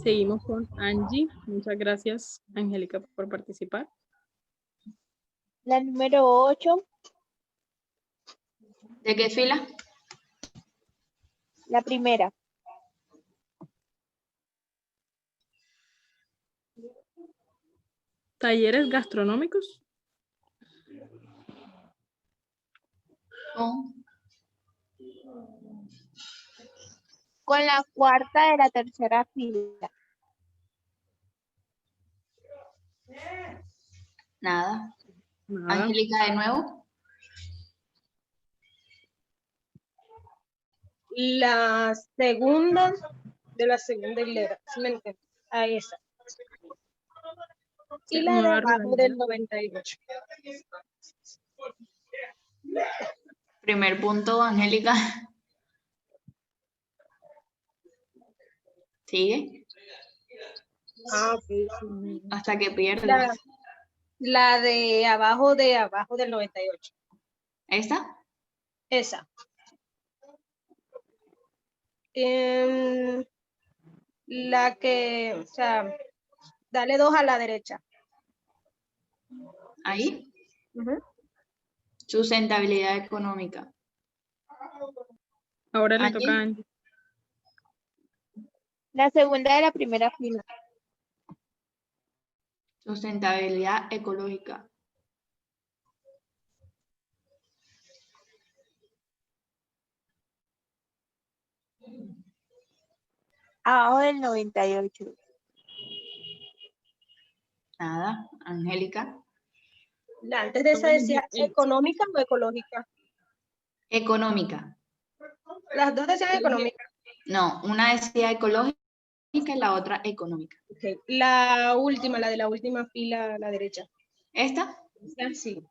Seguimos con Angie. Muchas gracias, Angélica, por participar. La número 8. ¿De qué fila? La primera. ¿Talleres gastronómicos? Con la cuarta de la tercera fila. Nada. Nada. Angélica, de nuevo. La segunda de la segunda hilera. ¿Sí me entiendes? A esa. Y la de abajo del 98. Primer punto, Angélica. Sigue. Ah, ok. Hasta que pierdes. La de abajo del 98. ¿Esta? Esa. La que, o sea, dale 2 a la derecha. Ahí. Sustentabilidad económica. Ahora le toca a Angie. La segunda de la primera fila. Sustentabilidad ecológica. Abajo del 98. Nada. Angélica. Antes de esa decía económica o ecológica. Económica. Las dos decían económica. No, una decía ecológica y la otra económica. Okay. La última, la de la última fila a la derecha. ¿Esta? Sí.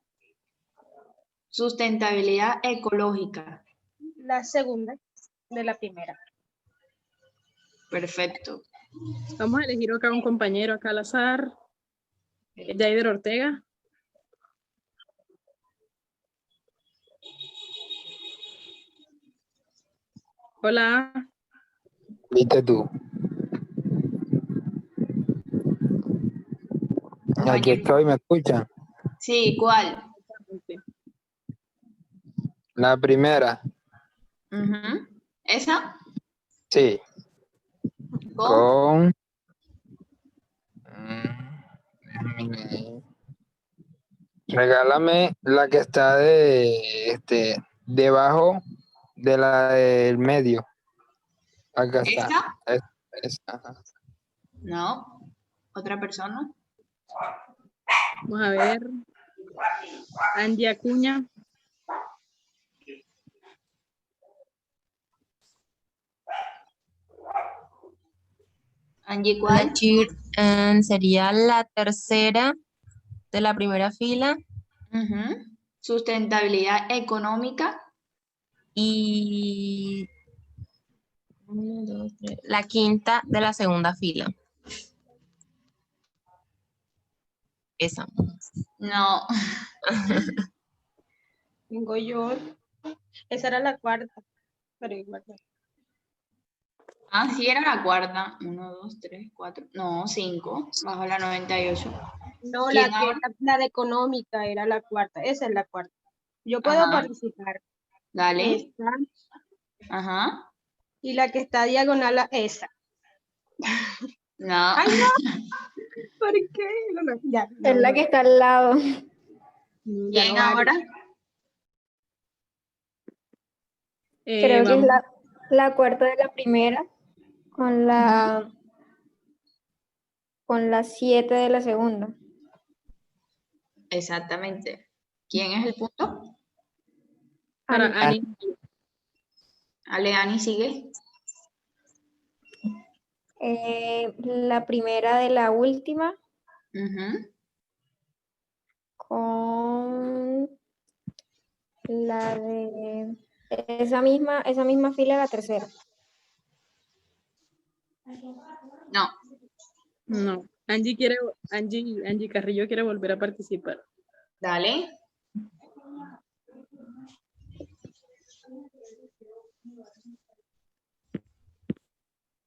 Sustentabilidad ecológica. La segunda de la primera. Perfecto. Vamos a elegir acá un compañero acá al azar. Jaider Ortega. Hola. Viste tú. Aquí estoy, ¿me escuchan? Sí, ¿cuál? La primera, Ujú. ¿Esa? sí. ¿Con? Déjame ver. Regálame la que está debajo de la del medio. Acá está. ¿Esta? Ajá. No. ¿Otra persona? Vamos a ver. Angie Acuña. Angie, ¿cuál? Sería la tercera de la primera fila. Ujú. Sustentabilidad económica. Y 1, 2, 3, la quinta de la segunda fila. Esa. No. Tengo yo. Esa era la cuarta. Pero igual. Ah, sí, era la cuarta. 1, 2, 3, 4. No, 5. Bajo la 98. No, ¿Quién la ahora? de económica era la cuarta. Esa es la cuarta. Yo puedo Ajá. participar. Dale. Esta. Ajá. Y la que está diagonal a esa. No. ¡Ay, no! ¿Por qué? No, ya, Es la que está al lado. ya ¿Quién no vale. ahora? Creo que es Vamos. la cuarta de la primera con la 7 de la segunda. Exactamente. ¿Quién es el punto? Para Ani. Ale, Ani, sigue. La primera de la última Ujú. con la de esa misma fila, la tercera. No. No. Angie Carrillo quiere volver a participar. Dale.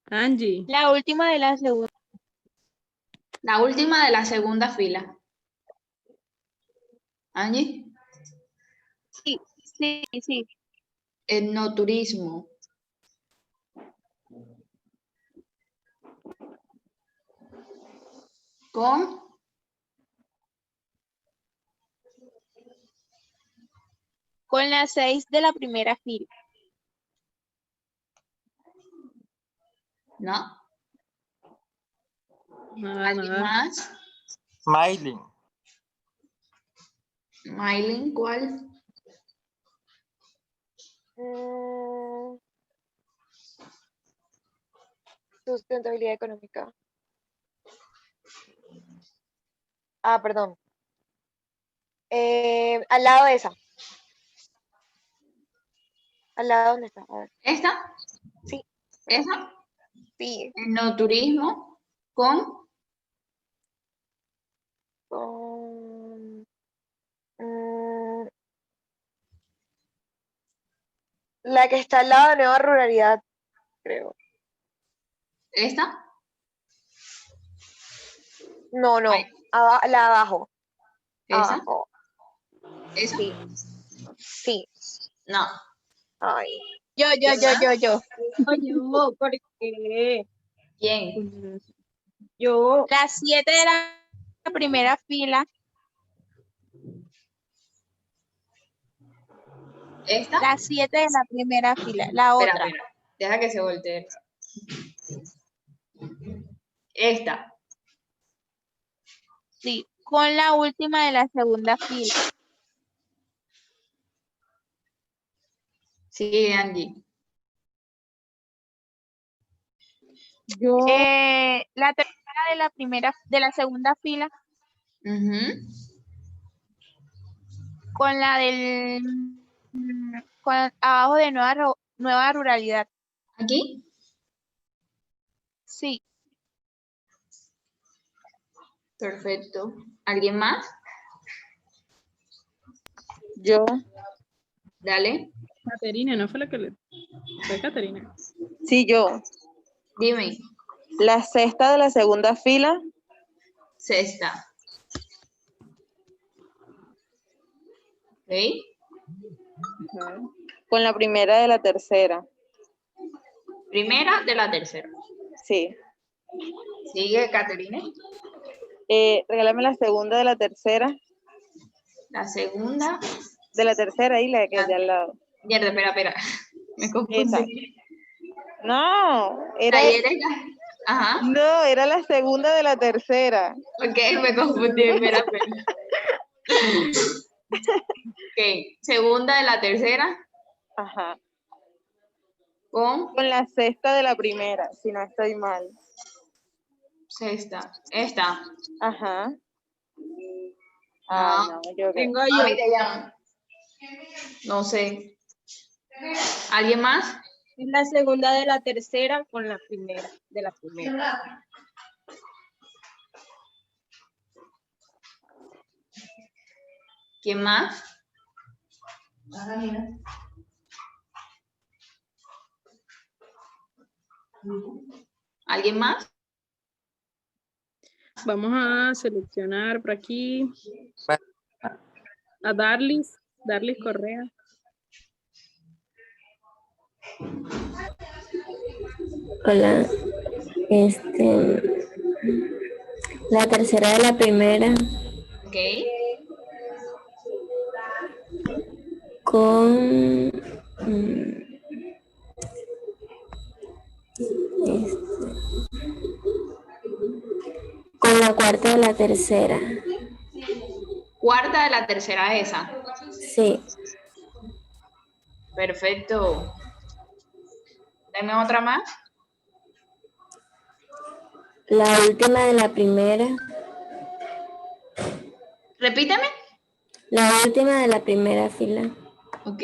Angie. La última de la segunda. La última de la segunda fila. Angie. Sí. Etnoturismo. Con la 6 de la primera fila. no. Nada, ¿Alguien nada. más? Smiling. Maylin, ¿cuál? Sustentabilidad económica. Ah, perdón. Al lado de esa. ¿Al lado dónde está? A ver. ¿Esta? Sí. ¿Esa? Sí. Etnoturismo con La que está al lado de Nueva Ruralidad, creo. ¿esta? No. La abajo. ¿Esa? Abajo. ¿Esa? Sí. No. Ay. Yo. ¿Por qué? ¿Quién? Yo. La 7 de la primera fila. ¿Esta? La 7 de la primera fila. La otra. Espera. Deja que se voltee. Esta. Sí. Con la última de la segunda fila. Sigue, Angie. Yo. La tercera de la segunda fila. Con la del abajo de nueva ruralidad. ¿Aquí? Sí. Perfecto. ¿Alguien más? Yo. Dale. Caterina, ¿no fue la que le...? Fue Caterina. Sí, yo. Dime. La sexta de la segunda fila. Sexta. ¿Ok? Con la primera de la tercera. Primera de la tercera. Sí. Sigue, Caterina. Regálame la segunda de la tercera. La segunda. De la tercera y la que hay al lado. Mierda, espera. Me confundí. Esa. No, era... Ajá. No, era la segunda de la tercera. Ok, me confundí, espera. Ok, segunda de la tercera. Ajá. Con la sexta de la primera, si no estoy mal. Sexta. Esta. Ajá. No, yo Tengo a yo. mí te llaman. No sé. ¿Alguien más? Es la segunda de la tercera con la primera de la primera. ¿Quién más? ¿Alguien más? Vamos a seleccionar por aquí a Darlis Correa. Hola. La tercera de la primera. Ok. Con con la cuarta de la tercera. Cuarta de la tercera esa. Sí. Perfecto. Dame otra más. La última de la primera. Repíteme. La última de la primera fila. Ok.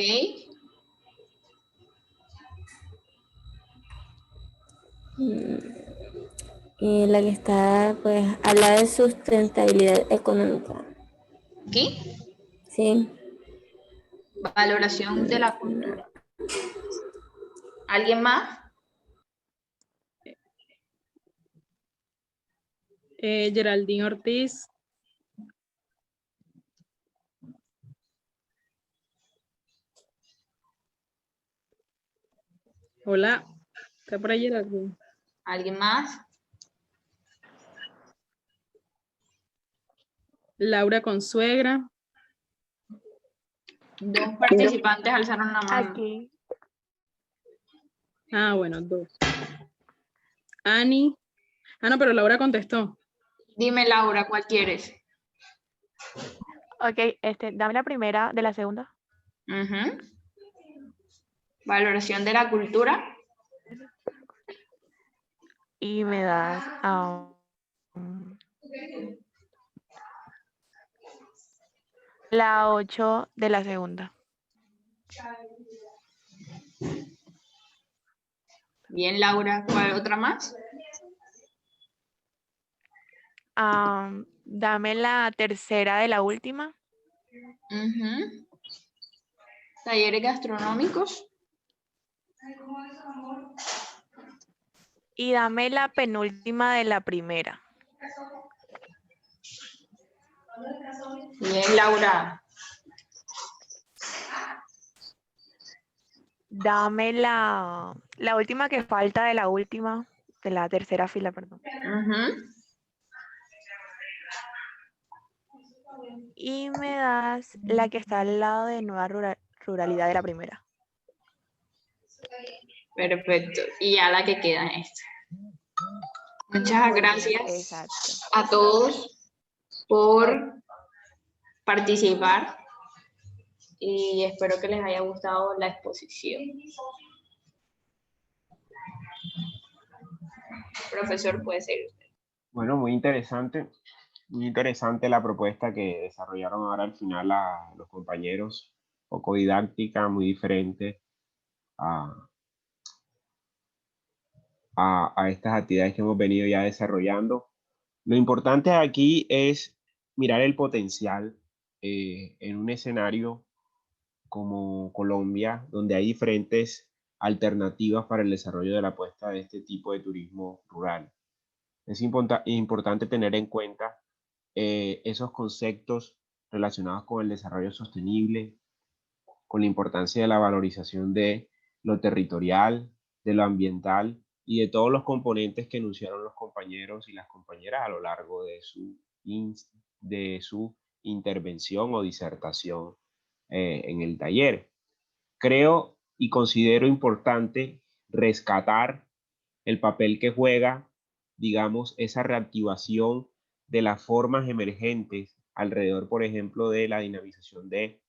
Y la que está, pues, habla de sustentabilidad económica. ¿Qué? Sí. Valoración de la cultura. ¿Alguien más? Geraldine Ortiz. Hola, ¿está por ahí Geraldine? ¿Alguien más? Laura Consuegra. Dos participantes alzaron la mano. Aquí. Ah, bueno, dos. Ani. Ah, no, pero Laura contestó. Dime, Laura, ¿cuál quieres? Ok, dame la primera de la segunda. Valoración de la cultura. Y me das la 8 de la segunda. Bien, Laura, ¿cuál otra más? Dame la tercera de la última. Talleres gastronómicos. Y dame la penúltima de la primera. Bien, Laura. Dame la última que falta de la última, de la tercera fila, perdón. Y me das la que está al lado de nueva ruralidad de la primera. Perfecto. Y ya la que queda en esta. Muchas gracias Exacto. a todos por participar y espero que les haya gustado la exposición. Profesor, puede ser usted. Bueno, muy interesante la propuesta que desarrollaron ahora al final los compañeros, poco didáctica, muy diferente a estas actividades que hemos venido ya desarrollando. Lo importante aquí es mirar el potencial en un escenario como Colombia, donde hay diferentes alternativas para el desarrollo de la apuesta de este tipo de turismo rural. Es importante tener en cuenta esos conceptos relacionados con el desarrollo sostenible, con la importancia de la valorización de lo territorial, de lo ambiental y de todos los componentes que enunciaron los compañeros y las compañeras a lo largo de su intervención o disertación en el taller. Creo y considero importante rescatar el papel que juega, digamos, esa reactivación de las formas emergentes alrededor, por ejemplo, de la dinamización de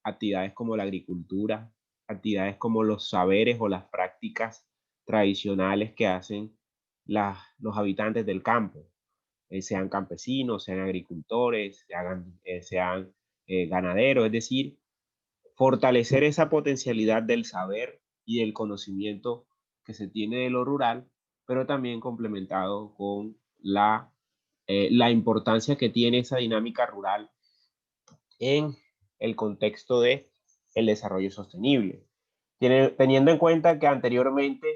actividades como la agricultura, actividades como los saberes o las prácticas tradicionales que hacen los habitantes del campo, sean campesinos, sean agricultores, sean ganaderos, es decir, fortalecer esa potencialidad del saber y del conocimiento que se tiene de lo rural, pero también complementado con la importancia que tiene esa dinámica rural en el contexto de el desarrollo sostenible. Teniendo en cuenta que anteriormente,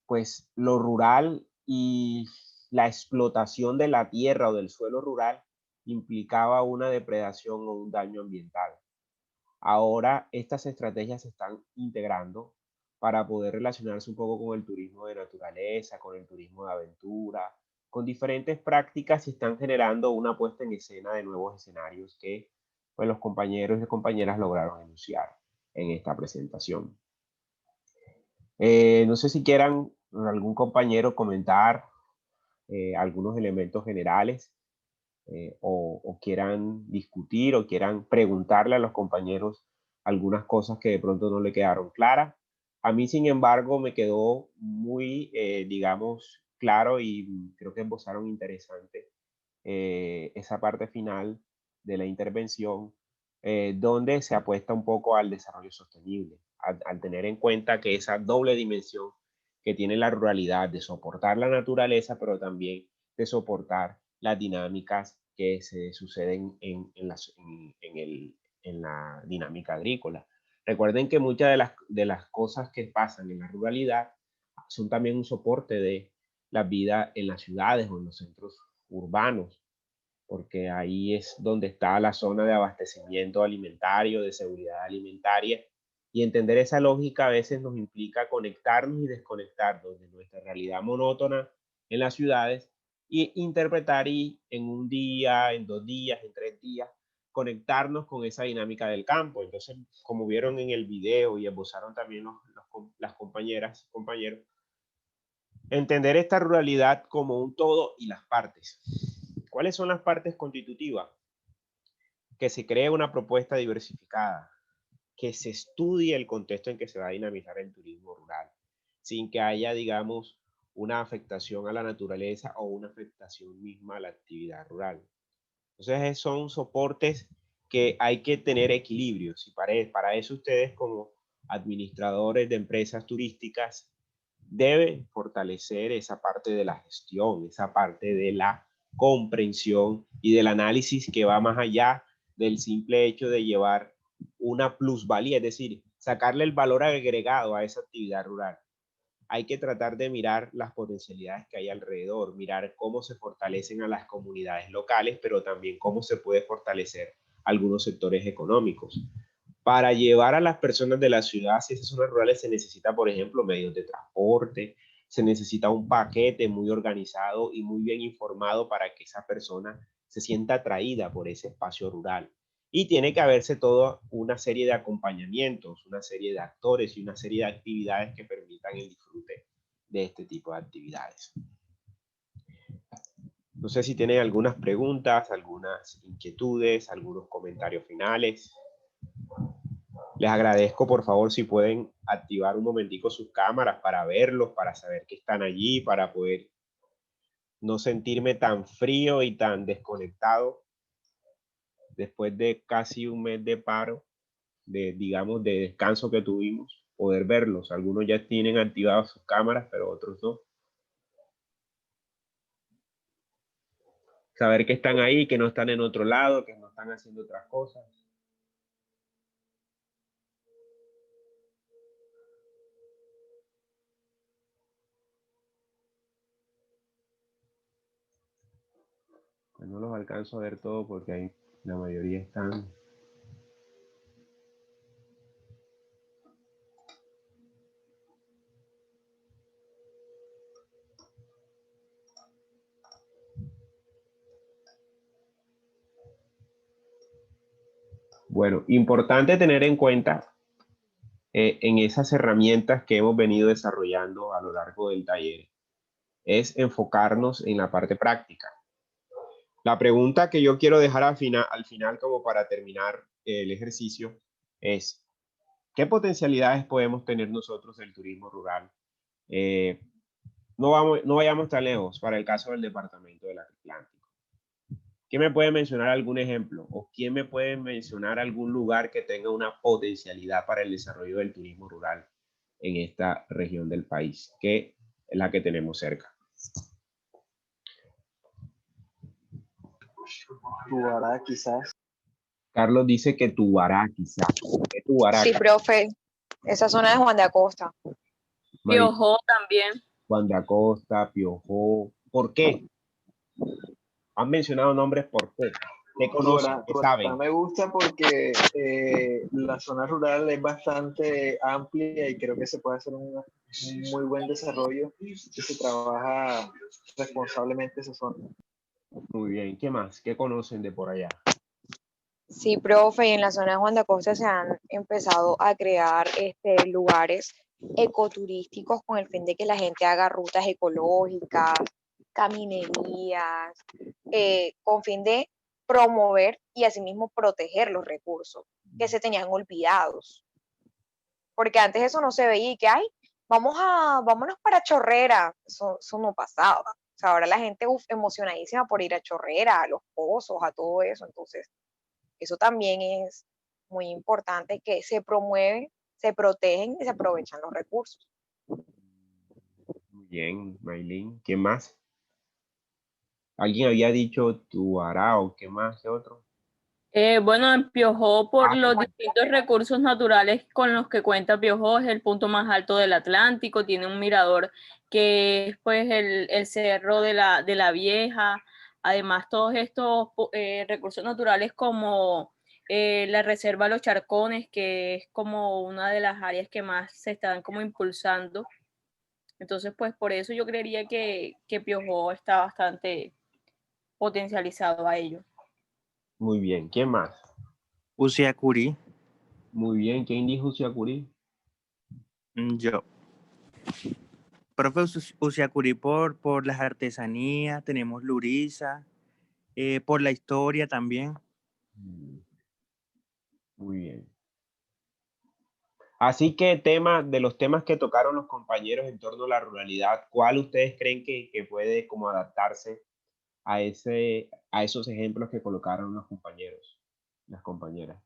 pues lo rural y la explotación de la tierra o del suelo rural implicaba una depredación o un daño ambiental. Ahora estas estrategias se están integrando para poder relacionarse un poco con el turismo de naturaleza, con el turismo de aventura, con diferentes prácticas y están generando una puesta en escena de nuevos escenarios que pues, los compañeros y compañeras lograron enunciar en esta presentación. No sé si quieran algún compañero comentar algunos elementos generales o quieran discutir o quieran preguntarle a los compañeros algunas cosas que de pronto no le quedaron claras. A mí, sin embargo, me quedó muy, digamos, claro y creo que esbozaron interesante esa parte final de la intervención, donde se apuesta un poco al desarrollo sostenible, al tener en cuenta que esa doble dimensión que tiene la ruralidad de soportar la naturaleza, pero también de soportar las dinámicas que se suceden en la dinámica agrícola. Recuerden que muchas de las cosas que pasan en la ruralidad son también un soporte de la vida en las ciudades o en los centros urbanos, porque ahí es donde está la zona de abastecimiento alimentario, de seguridad alimentaria, y entender esa lógica a veces nos implica conectarnos y desconectarnos de nuestra realidad monótona en las ciudades y interpretar y en un día, en 2 días, en 3 días, conectarnos con esa dinámica del campo. Entonces, como vieron en el video y esbozaron también las compañeras y compañeros, entender esta ruralidad como un todo y las partes. ¿Cuáles son las partes constitutivas? Que se cree una propuesta diversificada, que se estudie el contexto en que se va a dinamizar el turismo rural, sin que haya, digamos, una afectación a la naturaleza o una afectación misma a la actividad rural. Entonces, son soportes que hay que tener equilibrios y para eso ustedes como administradores de empresas turísticas deben fortalecer esa parte de la gestión, esa parte de la comprensión y del análisis que va más allá del simple hecho de llevar una plusvalía, es decir, sacarle el valor agregado a esa actividad rural. Hay que tratar de mirar las potencialidades que hay alrededor, mirar cómo se fortalecen a las comunidades locales, pero también cómo se puede fortalecer algunos sectores económicos. Para llevar a las personas de la ciudad hacia esas zonas rurales se necesita, por ejemplo, medios de transporte, se necesita un paquete muy organizado y muy bien informado para que esa persona se sienta atraída por ese espacio rural. Y tiene que haberse toda una serie de acompañamientos, una serie de actores y una serie de actividades que permitan el disfrute de este tipo de actividades. No sé si tienen algunas preguntas, algunas inquietudes, algunos comentarios finales. Les agradezco, por favor, si pueden activar un momentico sus cámaras para verlos, para saber que están allí, para poder no sentirme tan frío y tan desconectado después de casi un mes de paro, digamos, de descanso que tuvimos, poder verlos. Algunos ya tienen activadas sus cámaras, pero otros no. Saber que están ahí, que no están en otro lado, que no están haciendo otras cosas. No los alcanzo a ver todos porque hay, la mayoría están... Bueno, importante tener en cuenta en esas herramientas que hemos venido desarrollando a lo largo del taller es enfocarnos en la parte práctica. La pregunta que yo quiero dejar al final como para terminar el ejercicio es ¿qué potencialidades podemos tener nosotros del turismo rural? No vayamos tan lejos para el caso del departamento del Atlántico. ¿Quién me puede mencionar algún ejemplo? ¿O quién me puede mencionar algún lugar que tenga una potencialidad para el desarrollo del turismo rural en esta región del país, que es la que tenemos cerca? Tubará, quizás. Carlos dice que Tubará, quizás. ¿Qué Tubará? Sí, profe. Esa zona de Juan de Acosta. Piojó también. Juan de Acosta, Piojó. ¿Por qué? Han mencionado nombres, ¿por qué? ¿Qué conocen? ¿Qué saben? Me gusta porque la zona rural es bastante amplia y creo que se puede hacer un muy buen desarrollo si se trabaja responsablemente esa zona. Muy bien. ¿Qué más? ¿Qué conocen de por allá? Sí, profe, y en la zona de Juan de Acosta se han empezado a crear lugares ecoturísticos con el fin de que la gente haga rutas ecológicas, caminerías, con fin de promover y asimismo proteger los recursos que se tenían olvidados. Porque antes eso no se veía y que, ay, vámonos para Chorrera. Eso no pasaba. O sea, ahora la gente emocionadísima por ir a Chorrera, a Los Pozos, a todo eso. Entonces, eso también es muy importante, que se promueven, se protegen y se aprovechan los recursos. Muy bien, Maylin. ¿Qué más? ¿Alguien había dicho Tubará o qué más? ¿Qué otro? Bueno, en Piojó, por los distintos recursos naturales con los que cuenta Piojó, es el punto más alto del Atlántico, tiene un mirador que es pues el cerro de la Vieja, además todos estos recursos naturales como la reserva Los Charcones, que es como una de las áreas que más se están como impulsando. Entonces, pues por eso yo creería que Piojó está bastante potencializado a ello. Muy bien. ¿Quién más? Usiacurí. Muy bien. ¿Quién dijo Usiacurí? Yo. Profe, Usiacurí por las artesanías, tenemos Luriza, por la historia también. Muy bien. Así que de los temas que tocaron los compañeros en torno a la ruralidad, ¿cuál ustedes creen que puede como adaptarse a esos ejemplos que colocaron los compañeros, las compañeras?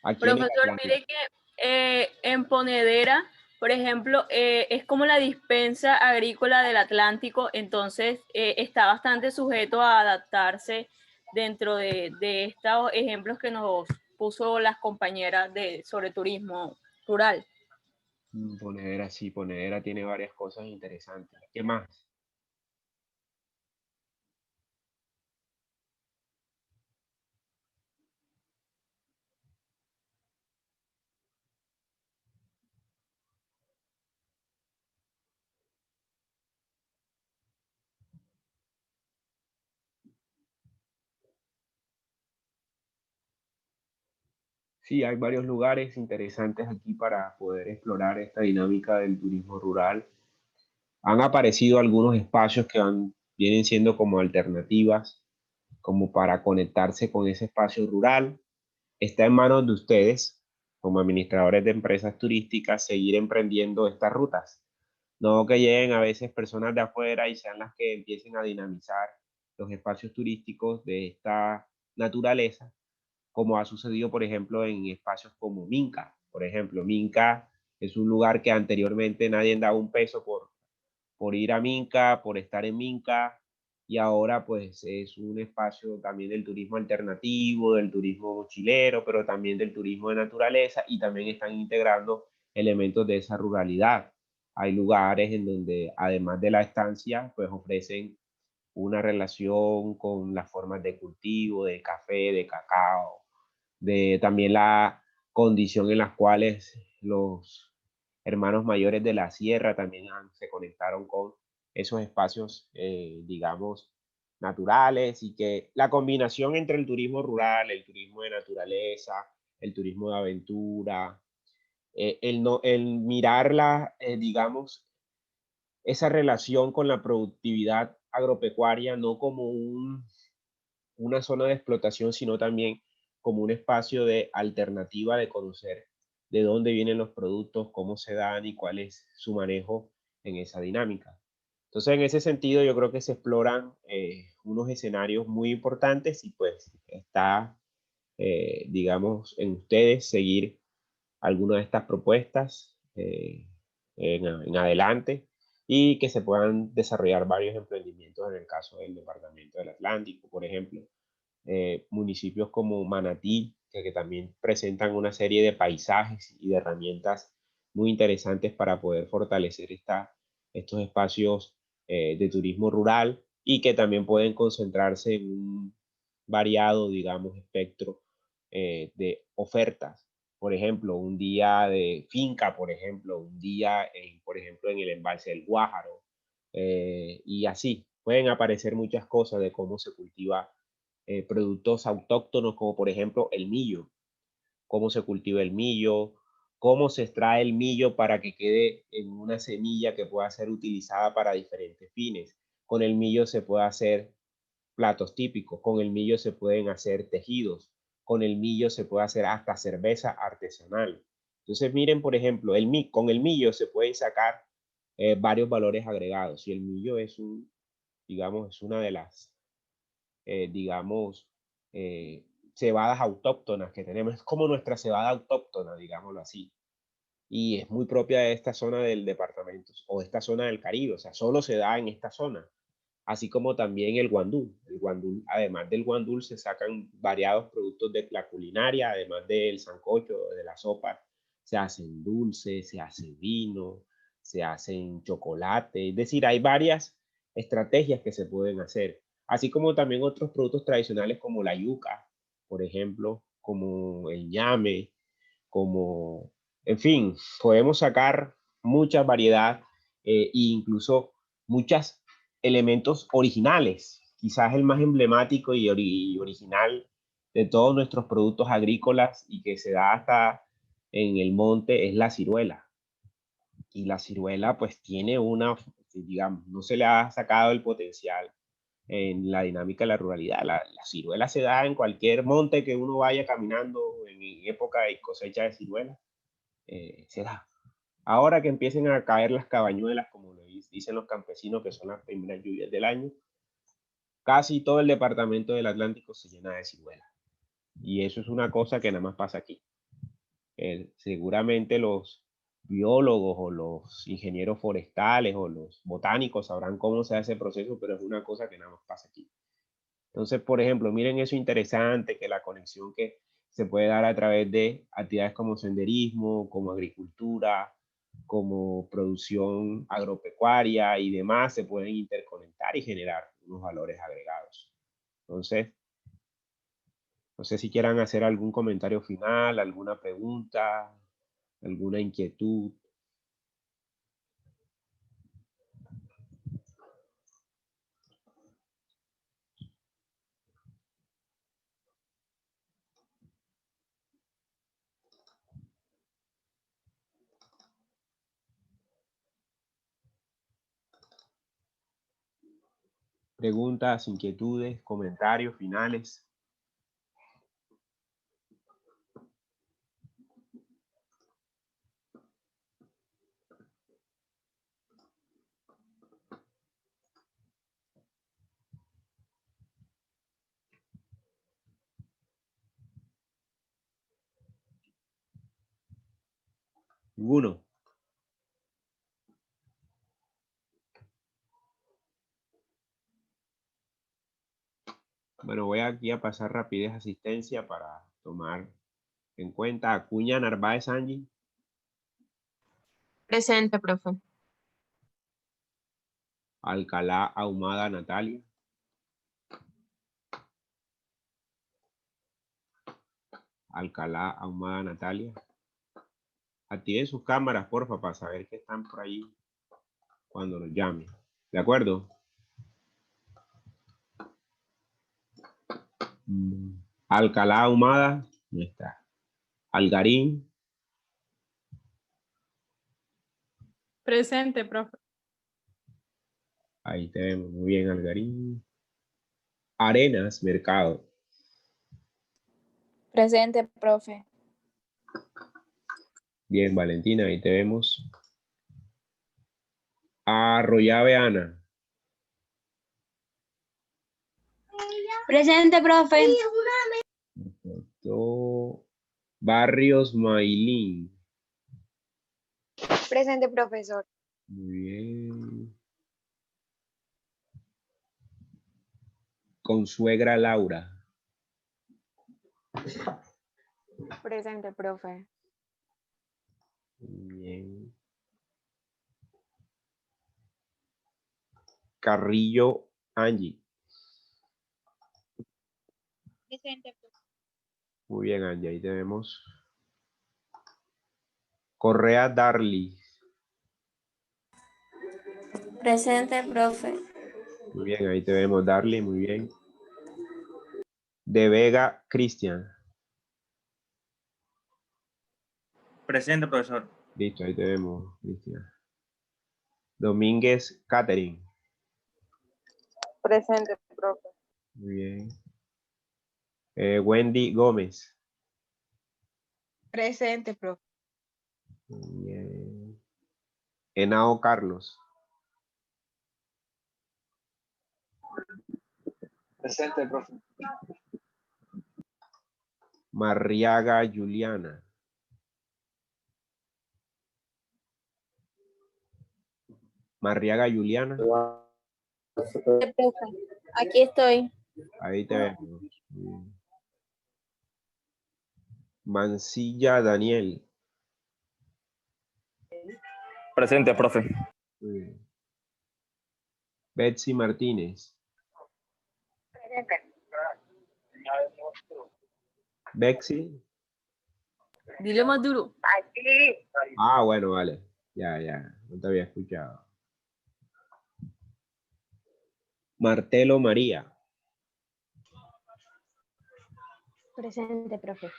Profesor, mire que en Ponedera, por ejemplo, es como la dispensa agrícola del Atlántico, entonces está bastante sujeto a adaptarse dentro de estos ejemplos que nos puso las compañeras sobre turismo rural. Ponedera, sí, Ponedera tiene varias cosas interesantes. ¿Qué más? Sí, hay varios lugares interesantes aquí para poder explorar esta dinámica del turismo rural. Han aparecido algunos espacios que vienen siendo como alternativas, como para conectarse con ese espacio rural. Está en manos de ustedes, como administradores de empresas turísticas, seguir emprendiendo estas rutas. No que lleguen a veces personas de afuera y sean las que empiecen a dinamizar los espacios turísticos de esta naturaleza, como ha sucedido, por ejemplo, en espacios como Minca. Por ejemplo, Minca es un lugar que anteriormente nadie daba un peso por ir a Minca, por estar en Minca, y ahora pues es un espacio también del turismo alternativo, del turismo mochilero, pero también del turismo de naturaleza, y también están integrando elementos de esa ruralidad. Hay lugares en donde además de la estancia pues ofrecen una relación con las formas de cultivo, de café, de cacao, de también la condición en las cuales los hermanos mayores de la sierra también se conectaron con esos espacios, digamos, naturales, y que la combinación entre el turismo rural, el turismo de naturaleza, el turismo de aventura, el mirarla, digamos, esa relación con la productividad agropecuaria no como una zona de explotación, sino también como un espacio de alternativa de conocer de dónde vienen los productos, cómo se dan y cuál es su manejo en esa dinámica. Entonces, en ese sentido, yo creo que se exploran unos escenarios muy importantes y pues está, digamos, en ustedes seguir alguna de estas propuestas en adelante y que se puedan desarrollar varios emprendimientos en el caso del Departamento del Atlántico, por ejemplo. Municipios como Manatí, que también presentan una serie de paisajes y de herramientas muy interesantes para poder fortalecer estos espacios de turismo rural y que también pueden concentrarse en un variado, digamos, espectro de ofertas. Por ejemplo, un día de finca, por ejemplo, un día, por ejemplo, en el embalse del Guájaro, y así. Pueden aparecer muchas cosas de cómo se cultiva productos autóctonos, como por ejemplo el millo, cómo se cultiva el millo, cómo se extrae el millo para que quede en una semilla que pueda ser utilizada para diferentes fines. Con el millo se puede hacer platos típicos, con el millo se pueden hacer tejidos, con el millo se puede hacer hasta cerveza artesanal. Entonces miren, por ejemplo, con el millo se pueden sacar varios valores agregados, y el millo es digamos, es una de las, digamos, cebadas autóctonas que tenemos. Es como nuestra cebada autóctona, digámoslo así. Y es muy propia de esta zona del departamento o de esta zona del Caribe, o sea, solo se da en esta zona. Así como también el guandul. El guandul, además del guandul, se sacan variados productos de la culinaria, además del sancocho, de la sopa. Se hacen dulces, se hace vino, se hacen chocolate. Es decir, hay varias estrategias que se pueden hacer. Así como también otros productos tradicionales como la yuca, por ejemplo, como el ñame, como, en fin, podemos sacar mucha variedad e incluso muchos elementos originales. Quizás el más emblemático y original de todos nuestros productos agrícolas y que se da hasta en el monte es la ciruela. Y la ciruela pues tiene digamos, no se le ha sacado el potencial en la dinámica de la ruralidad. La ciruela se da en cualquier monte que uno vaya caminando en época de cosecha de ciruela, se da. Ahora que empiecen a caer las cabañuelas, como lo dicen los campesinos, que son las primeras lluvias del año, casi todo el departamento del Atlántico se llena de ciruela. Y eso es una cosa que nada más pasa aquí. Seguramente los biólogos o los ingenieros forestales o los botánicos sabrán cómo se hace ese proceso, pero es una cosa que nada más pasa aquí. Entonces, por ejemplo, miren eso interesante, que la conexión que se puede dar a través de actividades como senderismo, como agricultura, como producción agropecuaria y demás, se pueden interconectar y generar unos valores agregados. Entonces, no sé si quieran hacer algún comentario final, alguna pregunta, alguna inquietud. Preguntas, inquietudes, comentarios finales. Ninguno. Bueno, voy aquí a pasar rapidez asistencia para tomar en cuenta. Acuña Narváez Angie. Presente, profe. Alcalá Ahumada Natalia. Alcalá Ahumada Natalia. Activen sus cámaras, porfa, para saber que están por ahí cuando los llamen. ¿De acuerdo? Alcalá Ahumada, no está. Algarín. Presente, profe. Ahí te vemos. Muy bien, Algarín. Arenas Mercado. Presente, profe. Bien, Valentina, ahí te vemos. Arroyave Ana. Presente, profe. Perfecto. Barrios Mailín. Presente, profesor. Muy bien. Consuegra Laura. Presente, profe. Muy bien. Carrillo Angie. Presente, profe. Muy bien, Angie, ahí te vemos. Correa Darly. Presente, profe. Muy bien, ahí te vemos, Darly, muy bien. De Vega Cristian. Presente, profesor. Listo, ahí te vemos, Cristian. Domínguez Catherine. Presente, profe. Muy bien. Wendy Gómez. Presente, profe. Muy bien. Henao Carlos. Presente, profe. Marriaga Juliana. Marriaga Juliana. Aquí estoy. Ahí te vemos. Muy bien. Mancilla Daniel. Presente, profe. Muy bien. Betsy Martínez. Betsy. Dile más duro. Ah, bueno, vale. Ya, no te había escuchado. Martelo María. Presente, profe.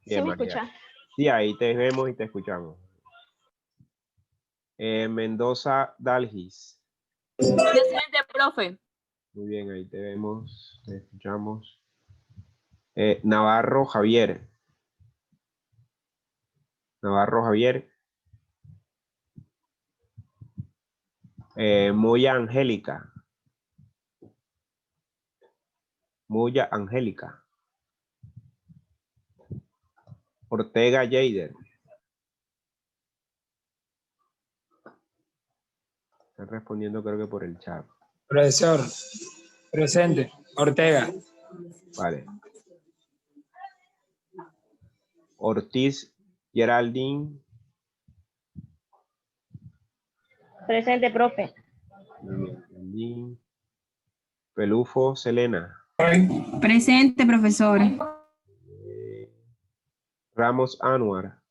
Bien, ¿Sí me María. escucha? Sí, ahí te vemos y te escuchamos. Mendoza Dalgis. Presente, profe. Muy bien, ahí te vemos, te escuchamos. Navarro Javier. Navarro Javier. Moya Angélica. Moya Angélica. Ortega Jader. Están respondiendo creo que por el chat. Profesor, presente. Ortega. Vale. Ortiz Geraldine. Presente, profe. Geraldine. Pelufo Selena. Presente, profesor. Ramos Anuar.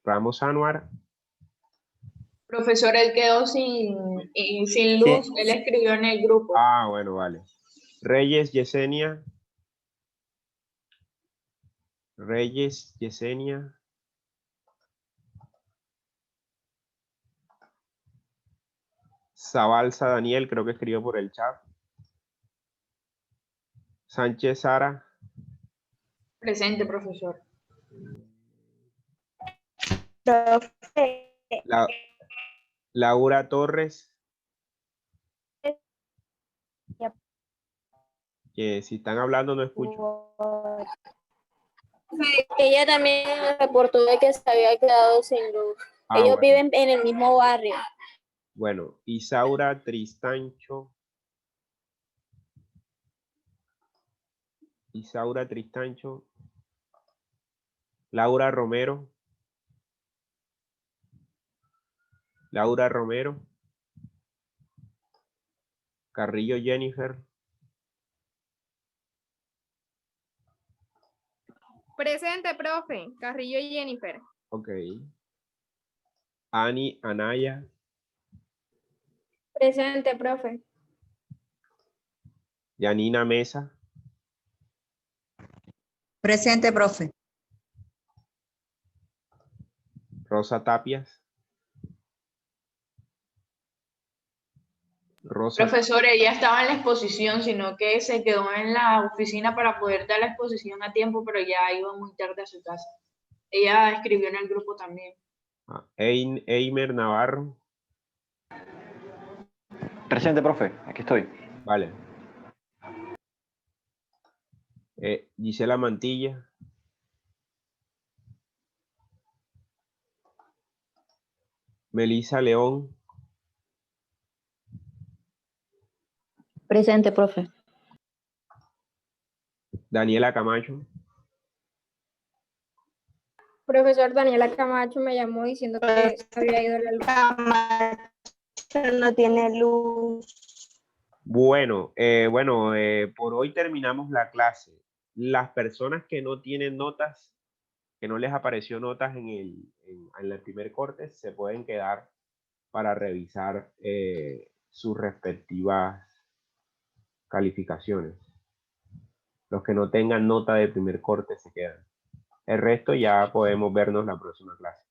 Ramos Anuar. Profesor, él quedó sin luz, él escribió en el grupo. Ah, bueno, vale. Reyes Yesenia. Reyes Yesenia. Zabalza Daniel, creo que escribió por el chat. Sánchez Sara. Presente, profesor. Profe. Laura Torres. Que si están hablando no escucho. Ella también reportó de que se había quedado sin luz. Ah, Ellos bueno. viven en el mismo barrio. Bueno, Isaura Tristancho. Isaura Tristancho. Laura Romero. Laura Romero. Carrillo Jennifer. Presente, profe. Carrillo y Jennifer. Ok. Ani, Anaya. Presente, profe. Yanina Mesa. Presente, profe. Rosa Tapias. Rosa. Profesor, ella estaba en la exposición, sino que se quedó en la oficina para poder dar la exposición a tiempo, pero ya iba muy tarde a su casa. Ella escribió en el grupo también. Eimer Navarro. Presente, profe. Aquí estoy. Vale. Gisela Mantilla. Melissa León. Presente, profe. Daniela Camacho. Profesor, Daniela Camacho me llamó diciendo que se había ido la luz. Camacho no tiene luz. Bueno, por hoy terminamos la clase. Las personas que no tienen notas, que no les apareció notas en el primer corte, se pueden quedar para revisar sus respectivas calificaciones. Los que no tengan nota de primer corte se quedan. El resto ya podemos vernos la próxima clase.